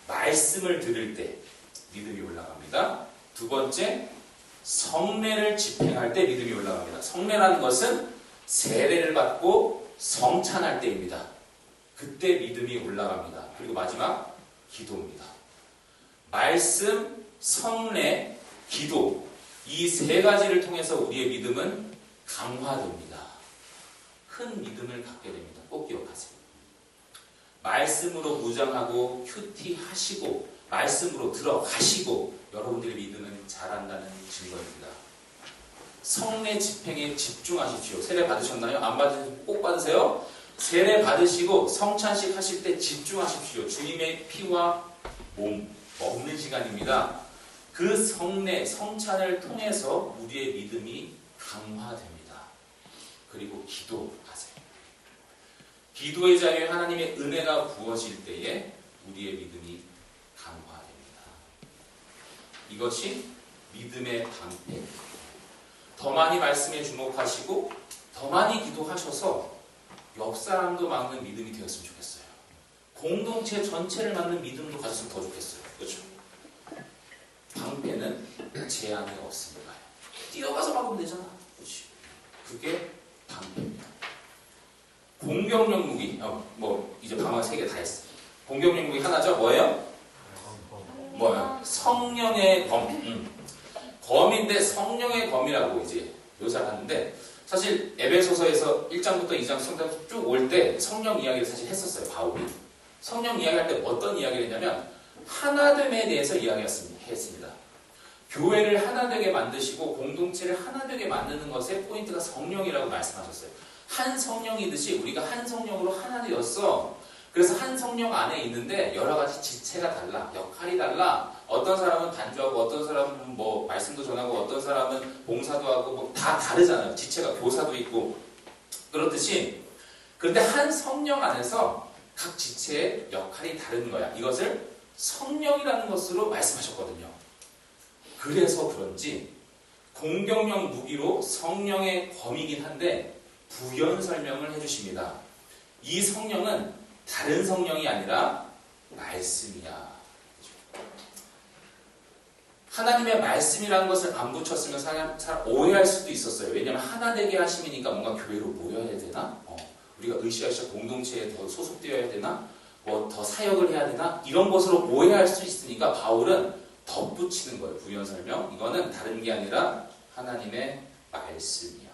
말씀을 들을 때 믿음이 올라갑니다. 두 번째, 성례를 집행할 때 믿음이 올라갑니다. 성례라는 것은 세례를 받고 성찬할 때입니다. 그때 믿음이 올라갑니다. 그리고 마지막, 기도입니다. 말씀, 성례, 기도, 이 세 가지를 통해서 우리의 믿음은 강화됩니다. 큰 믿음을 갖게 됩니다. 꼭 기억하세요. 말씀으로 무장하고 큐티하시고 말씀으로 들어가시고 여러분들의 믿음은 자란다는 증거입니다. 성례 집행에 집중하십시오. 세례 받으셨나요? 안 받으셨나요? 꼭 받으세요. 세례 받으시고 성찬식 하실 때 집중하십시오. 주님의 피와 몸 먹는 시간입니다. 그 성례, 성찬을 통해서 우리의 믿음이 강화됩니다. 그리고 기도하세요. 기도의 자유에 하나님의 은혜가 부어질 때에 우리의 믿음이 강화됩니다. 이것이 믿음의 방패. 더 많이 말씀에 주목하시고 더 많이 기도하셔서 옆 사람도 막는 믿음이 되었으면 좋겠어요. 공동체 전체를 막는 믿음도 가졌으면 더 좋겠어요. 그렇죠? 방패는 제한이 없습니다. 뛰어가서 막으면 되잖아. 그렇지? 그게 방패입니다. 공격력 무기, 이제 방어 3개 다 했어. 공격력 무기 하나죠. 뭐예요? 뭐예요? 성령의 검. 검인데 성령의 검이라고 이제 묘사를 하는데, 사실 에베소서에서 1장부터 2장 쭉 올 때 성령 이야기를 사실 했었어요. 바울이. 성령 이야기할 때 어떤 이야기를 했냐면 하나됨에 대해서 이야기했습니다. 교회를 하나되게 만드시고 공동체를 하나되게 만드는 것의 포인트가 성령이라고 말씀하셨어요. 한 성령이듯이 우리가 한 성령으로 하나 되었어. 그래서 한 성령 안에 있는데 여러 가지 지체가 달라, 역할이 달라. 어떤 사람은 단주하고 어떤 사람은 뭐 말씀도 전하고 어떤 사람은 봉사도 하고 뭐 다 다르잖아요. 지체가 교사도 있고 그렇듯이. 그런데 한 성령 안에서 각 지체의 역할이 다른 거야. 이것을 성령이라는 것으로 말씀하셨거든요. 그래서 그런지 공격력 무기로 성령의 검이긴 한데 부연 설명을 해주십니다. 이 성령은 다른 성령이 아니라 말씀이야. 하나님의 말씀이라는 것을 안 붙였으면 사람 오해할 수도 있었어요. 왜냐하면 하나 되게 하심이니까 뭔가 교회로 모여야 되나? 우리가 으쌰으쌰 공동체에 더 소속되어야 되나? 뭐 더 사역을 해야 되나? 이런 것으로 오해할 수 있으니까 바울은 덧붙이는 거예요. 부연 설명. 이거는 다른 게 아니라 하나님의 말씀이야.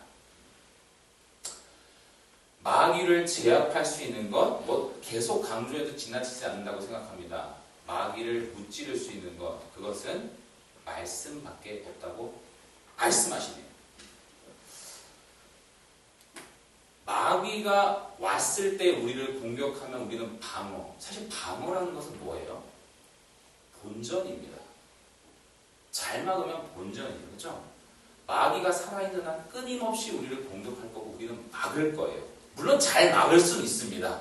마귀를 제압할 수 있는 것, 뭐 계속 강조해도 지나치지 않는다고 생각합니다. 마귀를 무찌를 수 있는 것, 그것은 말씀밖에 없다고 말씀하시네요. 마귀가 왔을 때 우리를 공격하면 우리는 방어. 사실 방어라는 것은 뭐예요? 본전입니다. 잘 막으면 본전이에요. 그렇죠? 마귀가 살아있는 한 끊임없이 우리를 공격할 거고 우리는 막을 거예요. 물론 잘 막을 수는 있습니다.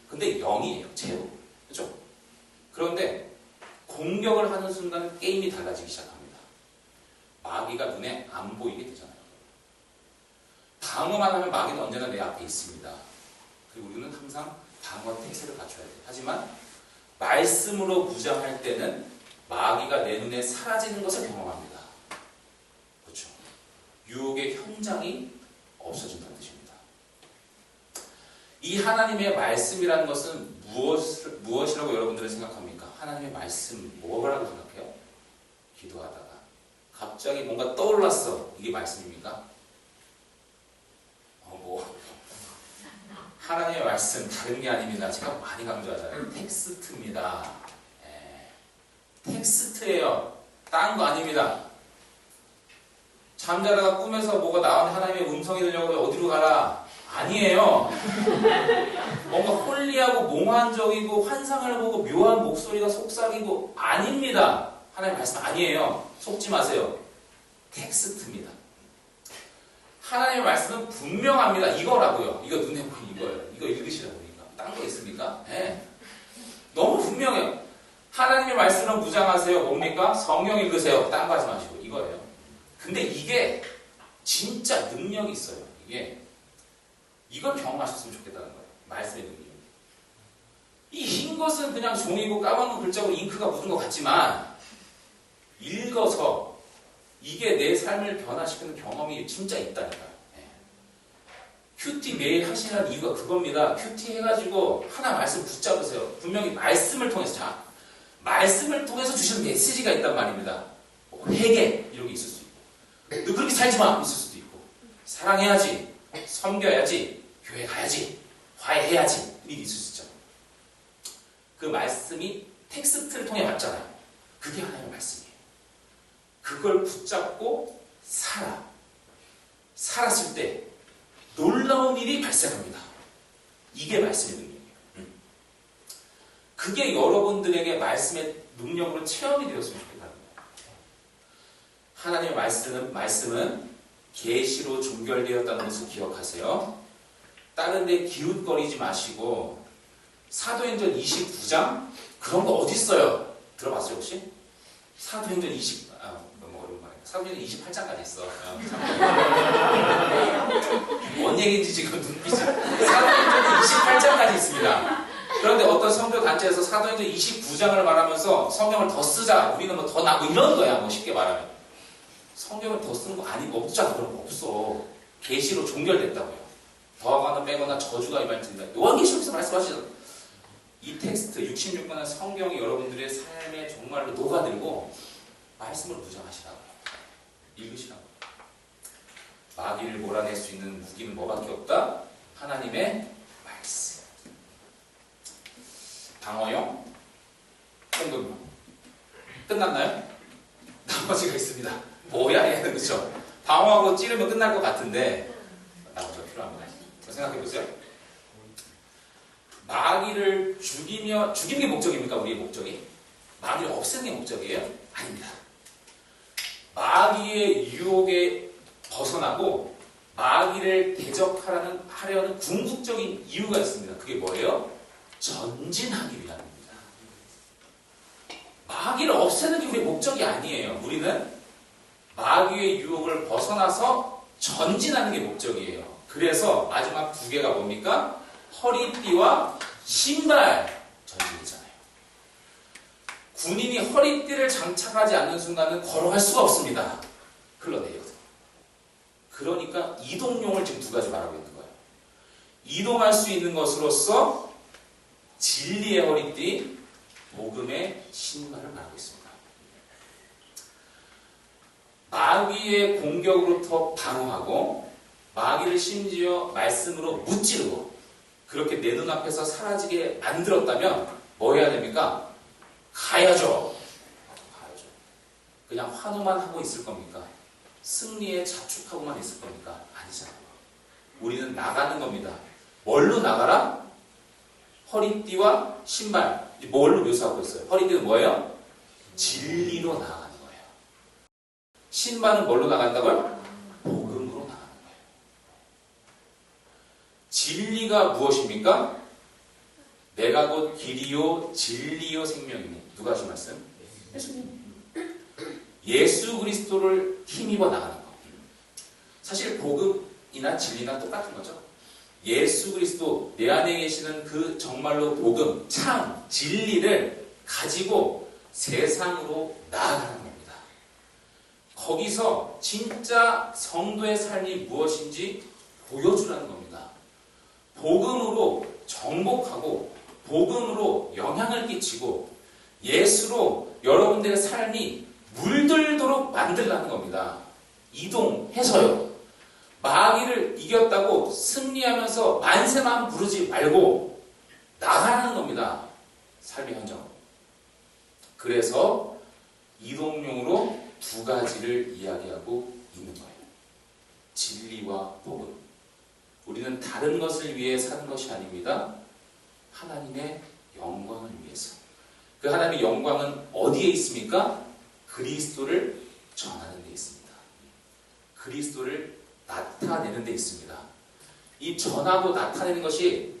근데 0이에요. 제로. 그렇죠? 그런데 공격을 하는 순간 게임이 달라지기 시작합니다. 마귀가 눈에 안 보이게 되잖아요. 방어만 하면 마귀는 언제나 내 앞에 있습니다. 그리고 우리는 항상 방어 태세를 갖춰야 돼요. 하지만 말씀으로 무장할 때는 마귀가 내 눈에 사라지는 것을 경험합니다. 그렇죠? 유혹의 현장이 없어진다는 뜻입니다. 이 하나님의 말씀이라는 것은 무엇이라고 여러분들은 생각합니까? 하나님의 말씀 뭐라고 생각해요? 기도하다가 갑자기 뭔가 떠올랐어. 이게 말씀입니까? 하나님의 말씀 다른 게 아닙니다. 제가 많이 강조하잖아요. 텍스트입니다. 텍스트예요. 딴 거 아닙니다. 잠자다가 꿈에서 뭐가 나오는 하나님의 음성이 들려고 어디로 가라. 아니에요. 뭔가 홀리하고 몽환적이고 환상을 보고 묘한 목소리가 속삭이고 아닙니다. 하나님 말씀 아니에요. 속지 마세요. 텍스트입니다. 하나님의 말씀은 분명합니다. 이거라고요. 이거 눈에 보이는 이거예요. 이거 읽으시라고 그러니까. 딴 거 있습니까? 네. 너무 분명해요. 하나님의 말씀을 무장하세요. 뭡니까? 성경 읽으세요. 딴 거 하지 마시고 이거예요. 근데 이게 진짜 능력이 있어요. 이걸 경험하셨으면 좋겠다는 거예요. 말씀의 능력. 이 흰 것은 그냥 종이고 까만 글자고 잉크가 묻은 것 같지만 읽어서 이게 내 삶을 변화시키는 경험이 진짜 있다니까요. 큐티 매일 하시는 이유가 그겁니다. 큐티 해가지고 하나 말씀 붙잡으세요. 분명히 말씀을 통해서, 자, 말씀을 통해서 주시는 메시지가 있단 말입니다. 회개 이런 게 있을 수 있고, 너 그렇게 살지 마 있을 수도 있고, 사랑해야지, 섬겨야지, 교회 가야지, 화해해야지 이게 있을 수 있잖아요. 그 말씀이 텍스트를 통해 왔잖아요. 그게 하나님의 말씀이에요. 그걸 붙잡고 살았을 때 놀라운 일이 발생합니다. 이게 말씀의 능력이에요. 그게 여러분들에게 말씀의 능력으로 체험이 되었으면 좋겠다는 거예요. 하나님의 말씀은 계시로 종결되었다는 것을 기억하세요. 다른 데 기웃거리지 마시고 사도행전 29장 그런 거 어디 있어요? 들어봤어요 혹시? 사도행전 사도행전 28장까지 있어. 뭔 얘기인지 지금 눈빛이. 사도행전 28장까지 있습니다. 그런데 어떤 성교 단체에서 사도행전 29장을 말하면서 성경을 더 쓰자, 우리는 뭐 더 나고 이런 거야, 뭐 쉽게 말하면. 성경을 더 쓰는 거 없잖아. 그런 거 없어. 계시로 종결됐다고요. 더하거나 빼거나 저주가 임할진다. 요한계시록에서 말씀하시잖아요. 이 텍스트 66권의 성경이 여러분들의 삶에 정말로 녹아들고 말씀을 무장하시라고요. 읽으시라고요. 마귀를 몰아낼 수 있는 무기는 뭐밖에 없다? 하나님의 말씀. 방어용, 현금용. 끝났나요? 나머지가 있습니다. 뭐야 얘는, 그렇죠? 방어하고 찌르면 끝날 것 같은데 나머지가 필요합니다. 생각해보세요. 마귀를 죽이는 게 목적입니까? 우리의 목적이? 마귀를 없애는 게 목적이에요? 아닙니다. 마귀의 유혹에 벗어나고 마귀를 대적하려는 궁극적인 이유가 있습니다. 그게 뭐예요? 전진하기 위함입니다. 마귀를 없애는 게 우리의 목적이 아니에요. 우리는 마귀의 유혹을 벗어나서 전진하는 게 목적이에요. 그래서 마지막 두 개가 뭡니까? 허리띠와 신발 전진이잖아요. 군인이 허리띠를 장착하지 않는 순간은 걸어갈 수가 없습니다. 흘러내려서. 그러니까 이동용을 지금 두 가지 말하고 있는 거예요. 이동할 수 있는 것으로서 진리의 허리띠, 복음의 신발을 말하고 있습니다. 마귀의 공격으로부터 방어하고 마귀를 심지어 말씀으로 무찌르고 그렇게 내 눈앞에서 사라지게 만들었다면 뭐 해야 됩니까? 가야죠. 그냥 환호만 하고 있을 겁니까? 승리에 자축하고만 있을 겁니까? 아니잖아요. 우리는 나가는 겁니다. 뭘로 나가라? 허리띠와 신발. 뭘로 묘사하고 있어요? 허리띠는 뭐예요? 진리로 나가는 거예요. 신발은 뭘로 나간다고요? 복음으로 나가는 거예요. 진리가 무엇입니까? 내가 곧 길이요 진리요 생명이니. 누가 하신 말씀? 예수 그리스도를 힘입어 나가는 거. 사실 복음이나 진리나 똑같은 거죠. 예수 그리스도, 내 안에 계시는 그 정말로 복음, 참, 진리를 가지고 세상으로 나아가는 겁니다. 거기서 진짜 성도의 삶이 무엇인지 보여주라는 겁니다. 복음으로 정복하고 복음으로 영향을 끼치고 예수로 여러분들의 삶이 물들도록 만들라는 겁니다. 이동해서요. 마귀를 이겼다고 승리하면서 만세만 부르지 말고 나가는 겁니다. 삶의 현장으로. 그래서 이동용으로 두 가지를 이야기하고 있는 거예요. 진리와 복음. 우리는 다른 것을 위해 사는 것이 아닙니다. 하나님의 영광을 위해서. 그 하나님의 영광은 어디에 있습니까? 그리스도를 전하는 데 있습니다. 그리스도를 나타내는 데 있습니다. 이 전하고 나타내는 것이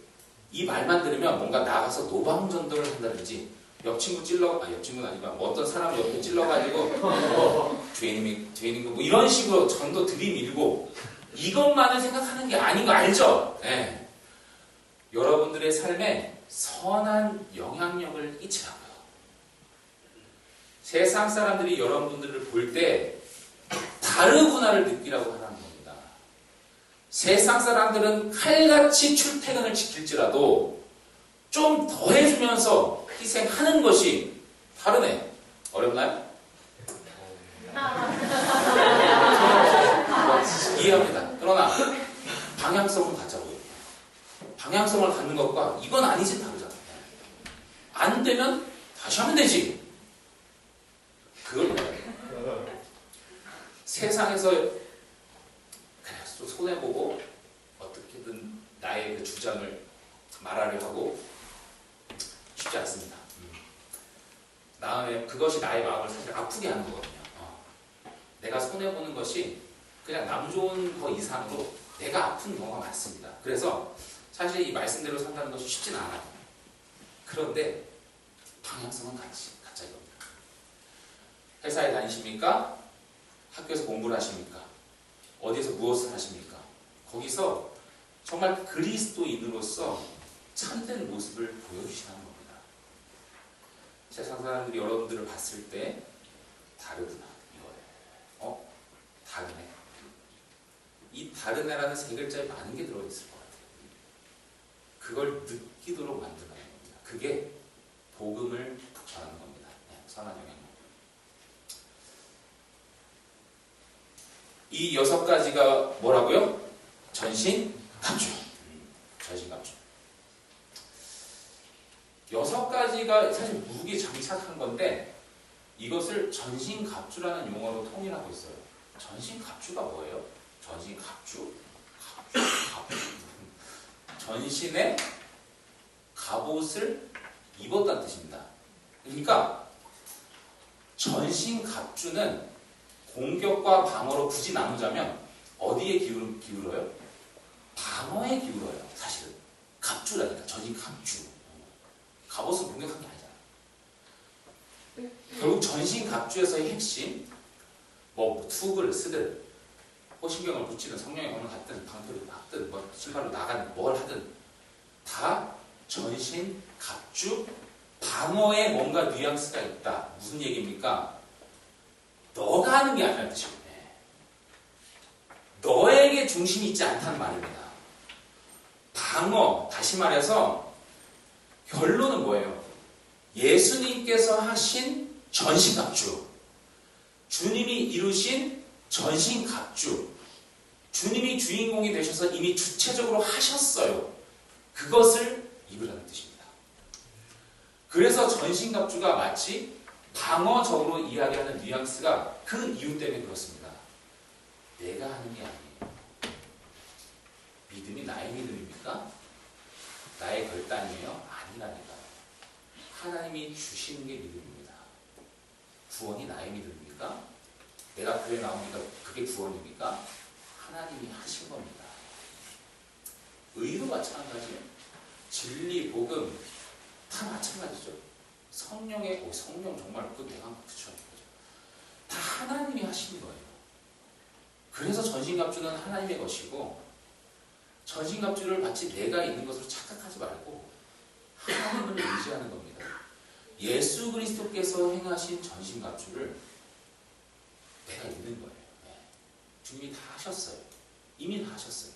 이 말만 들으면 뭔가 나가서 노방전도를 한다든지 옆 친구는 아니고 뭐 어떤 사람 옆에 찔러가지고 죄인인 뭐 이런 식으로 전도 들이밀고 이것만을 생각하는 게 아닌 거 알죠? 네. 여러분들의 삶에 선한 영향력을 끼치라고요. 세상 사람들이 여러분들을 볼 때 다르구나를 느끼라고 하는 겁니다. 세상 사람들은 칼같이 출퇴근을 지킬지라도 좀 더 해주면서 희생하는 것이 다르네. 어렵나요? 이해합니다. 그러나 방향성을 갖자고요. 방향성을 갖는 것과 이건 아니지 다르잖아요. 안 되면 다시 하면 되지. 그걸 해요. 세상에서 그냥 손해보고 어떻게든 나의 그 주장을 말하려 하고 쉽지 않습니다. 그것이 나의 마음을 사실 아프게 하는 거거든요. 내가 손해보는 것이 그냥 남 좋은 거 이상으로 내가 아픈 경우가 많습니다. 그래서 사실 이 말씀대로 산다는 것이 쉽진 않아요. 그런데 방향성은 갖자 이겁니다. 회사에 다니십니까? 학교에서 공부를 하십니까? 어디서 무엇을 하십니까? 거기서 정말 그리스도인으로서 참된 모습을 보여주시는 겁니다. 세상 사람들이 여러분들을 봤을 때 다르구나 이거예요. 다르네. 이 다르네라는 세 글자에 많은 게 들어있을 것 같아요. 그걸 느끼도록 만드는 겁니다. 그게 복음을 전하는 겁니다. 선한 영향력. 이 6가지가 뭐라고요? 전신갑주. 전신갑주. 6가지가 사실 무기장착한 건데 이것을 전신갑주라는 용어로 통일하고 있어요. 전신갑주가 뭐예요? 전신갑주? 전신에 갑옷을 입었다는 뜻입니다. 그러니까 전신갑주는 공격과 방어로 굳이 나누자면 어디에 기울어요? 방어에 기울어요. 사실은 갑주라니까. 전신갑주. 갑옷은 공격한 게 아니잖아. 결국 전신갑주에서의 핵심 뭐 투구를 쓰든 호신경을 붙이든 성령의 검을 갖든 방패를 막든 뭐 신발로 나가든 뭘 하든 다 전신갑주 방어에 뭔가 뉘앙스가 있다. 무슨 얘기입니까? 너가 하는 게 아니라는 뜻이거든요. 너에게 중심이 있지 않다는 말입니다. 방어, 다시 말해서 결론은 뭐예요? 예수님께서 하신 전신갑주, 주님이 이루신 전신갑주, 주님이 주인공이 되셔서 이미 주체적으로 하셨어요. 그것을 입으라는 뜻입니다. 그래서 전신갑주가 마치 방어적으로 이야기하는 뉘앙스가 그 이유 때문에 그렇습니다. 내가 하는 게 아니에요. 믿음이 나의 믿음입니까? 나의 결단이에요? 아니라니까요. 하나님이 주시는 게 믿음입니다. 구원이 나의 믿음입니까? 내가 교회 나오니까 그게 구원입니까? 하나님이 하신 겁니다. 의도 마찬가지예요. 진리, 복음 다 마찬가지죠. 성령 정말 그 내가 그쵸. 다 하나님이 하신 거예요. 그래서 전신갑주는 하나님의 것이고 전신갑주를 마치 내가 있는 것으로 착각하지 말고 하나님을 의지하는 겁니다. 예수 그리스도께서 행하신 전신갑주를 내가 입는 거예요. 주님이 다 하셨어요. 이미 다 하셨어요.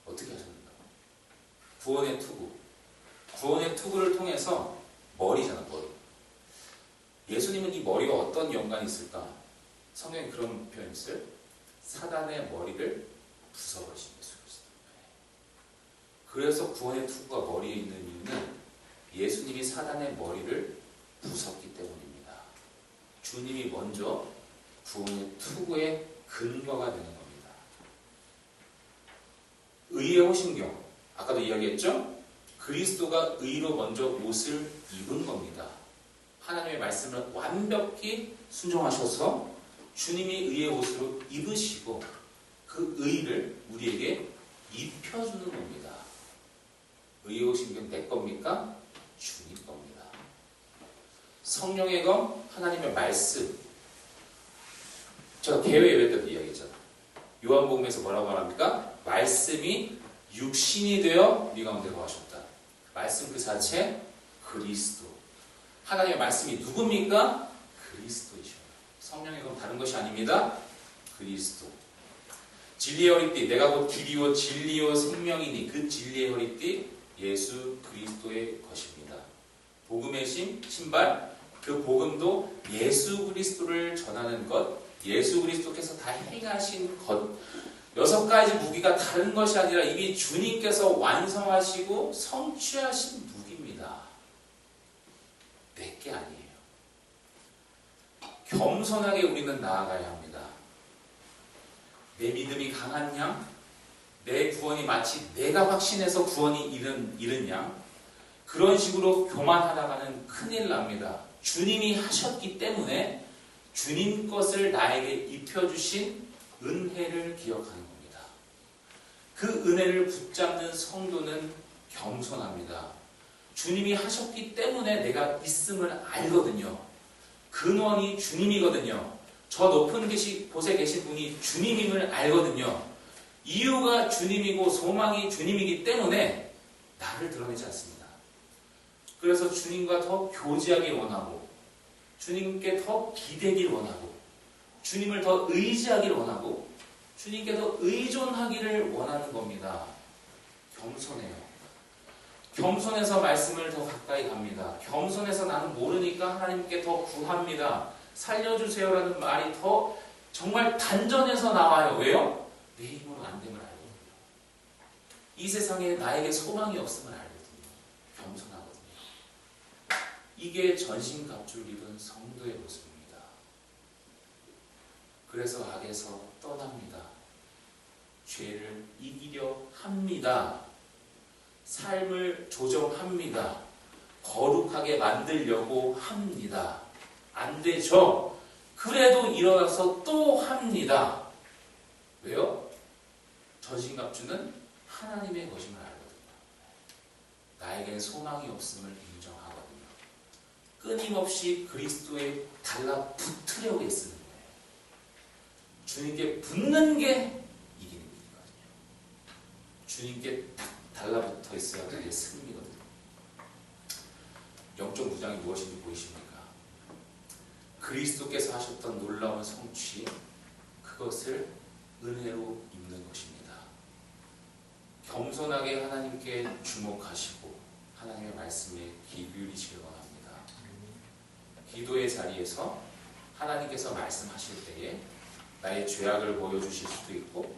어떻게 하셨는가? 구원의 투구. 구원의 투구를 통해서 머리잖아, 머리. 예수님은 이 머리와 어떤 연관이 있을까? 성경에 그런 표현이 있어요. 사단의 머리를 부숴버리신 예수 그리스도. 그래서 구원의 투구가 머리에 있는 이유는 예수님이 사단의 머리를 부쉈기 때문입니다. 주님이 먼저 구원의 투구의 근거가 되는 겁니다. 의의 호신경. 아까도 이야기했죠? 그리스도가 의로 먼저 옷을 입은 겁니다. 하나님의 말씀을 완벽히 순종하셔서 주님이 의의 옷으로 입으시고 그 의를 우리에게 입혀주는 겁니다. 의로우신 게 내 겁니까? 주님 겁니다. 성령의 검, 하나님의 말씀. 제가 개회 예배 때도 이야기했잖아. 요한복음에서 뭐라고 말합니까? 말씀이 육신이 되어 우리 가운데 거하셨다. 말씀 그 자체 그리스도. 하나님의 말씀이 누굽니까? 그리스도이셔요. 성령의 검 다른 것이 아닙니다. 그리스도. 진리의 허리띠, 내가 곧 길이요 진리요 생명이니 그 진리의 허리띠 예수 그리스도의 것입니다. 복음의 신발, 그 복음도 예수 그리스도를 전하는 것, 예수 그리스도께서 다 행하신 것, 6가지 무기가 다른 것이 아니라 이미 주님께서 완성하시고 성취하신 무기입니다. 내게 아니에요. 겸손하게 우리는 나아가야 합니다. 내 믿음이 강한 양, 내 구원이 마치 내가 확신해서 구원이 이른 양, 그런 식으로 교만하다가는 큰일 납니다. 주님이 하셨기 때문에 주님 것을 나에게 입혀주신 은혜를 기억하는 겁니다. 그 은혜를 붙잡는 성도는 겸손합니다. 주님이 하셨기 때문에 내가 있음을 알거든요. 근원이 주님이거든요. 저 높은 곳에 계신 분이 주님임을 알거든요. 이유가 주님이고 소망이 주님이기 때문에 나를 드러내지 않습니다. 그래서 주님과 더 교제하길 원하고, 주님께 더 기대길 원하고, 주님을 더 의지하길 원하고, 주님께 더 의존하기를 원하는 겁니다. 겸손해요. 겸손해서 말씀을 더 가까이 갑니다. 겸손해서 나는 모르니까 하나님께 더 구합니다. 살려주세요라는 말이 더 정말 단전에서 나와요. 왜요? 내 힘으로 안 됨을 알거든요. 이 세상에 나에게 소망이 없음을 알거든요. 겸손하거든요. 이게 전신갑주를 입은 성도의 모습입니다. 그래서 악에서 떠납니다. 죄를 이기려 합니다. 삶을 조정합니다. 거룩하게 만들려고 합니다. 안 되죠? 그래도 일어나서 또 합니다. 왜요? 전신갑주는 하나님의 것임을 알거든요. 나에겐 소망이 없음을 인정하거든요. 끊임없이 그리스도에 달라붙으려고 애쓰는 거예요. 주님께 붙는 게 이기는 일이거든요. 주님께 딱 달라붙어 있어야 그게 승리거든요. 영적 무장이 무엇인지 보이십니까? 그리스도께서 하셨던 놀라운 성취, 그것을 은혜로 입는 것입니다. 겸손하게 하나님께 주목하시고 하나님의 말씀에 귀 기울이시길 원합니다. 기도의 자리에서 하나님께서 말씀하실 때에 나의 죄악을 보여주실 수도 있고,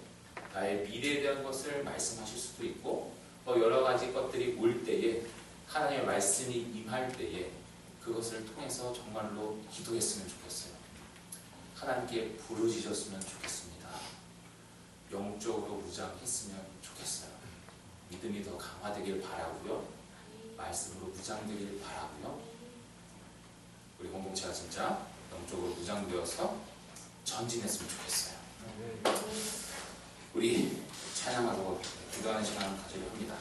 나의 미래에 대한 것을 말씀하실 수도 있고, 여러 가지 것들이 올 때에 하나님의 말씀이 임할 때에 그것을 통해서 정말로 기도했으면 좋겠어요. 하나님께 부르짖었으면 좋겠습니다. 영적으로 무장했으면 좋겠어요. 믿음이 더 강화되길 바라고요. 말씀으로 무장되길 바라고요. 우리 공동체가 진짜 영적으로 무장되어서 전진했으면 좋겠어요. 우리 찬양하고 기도하는 시간을 가지려 합니다.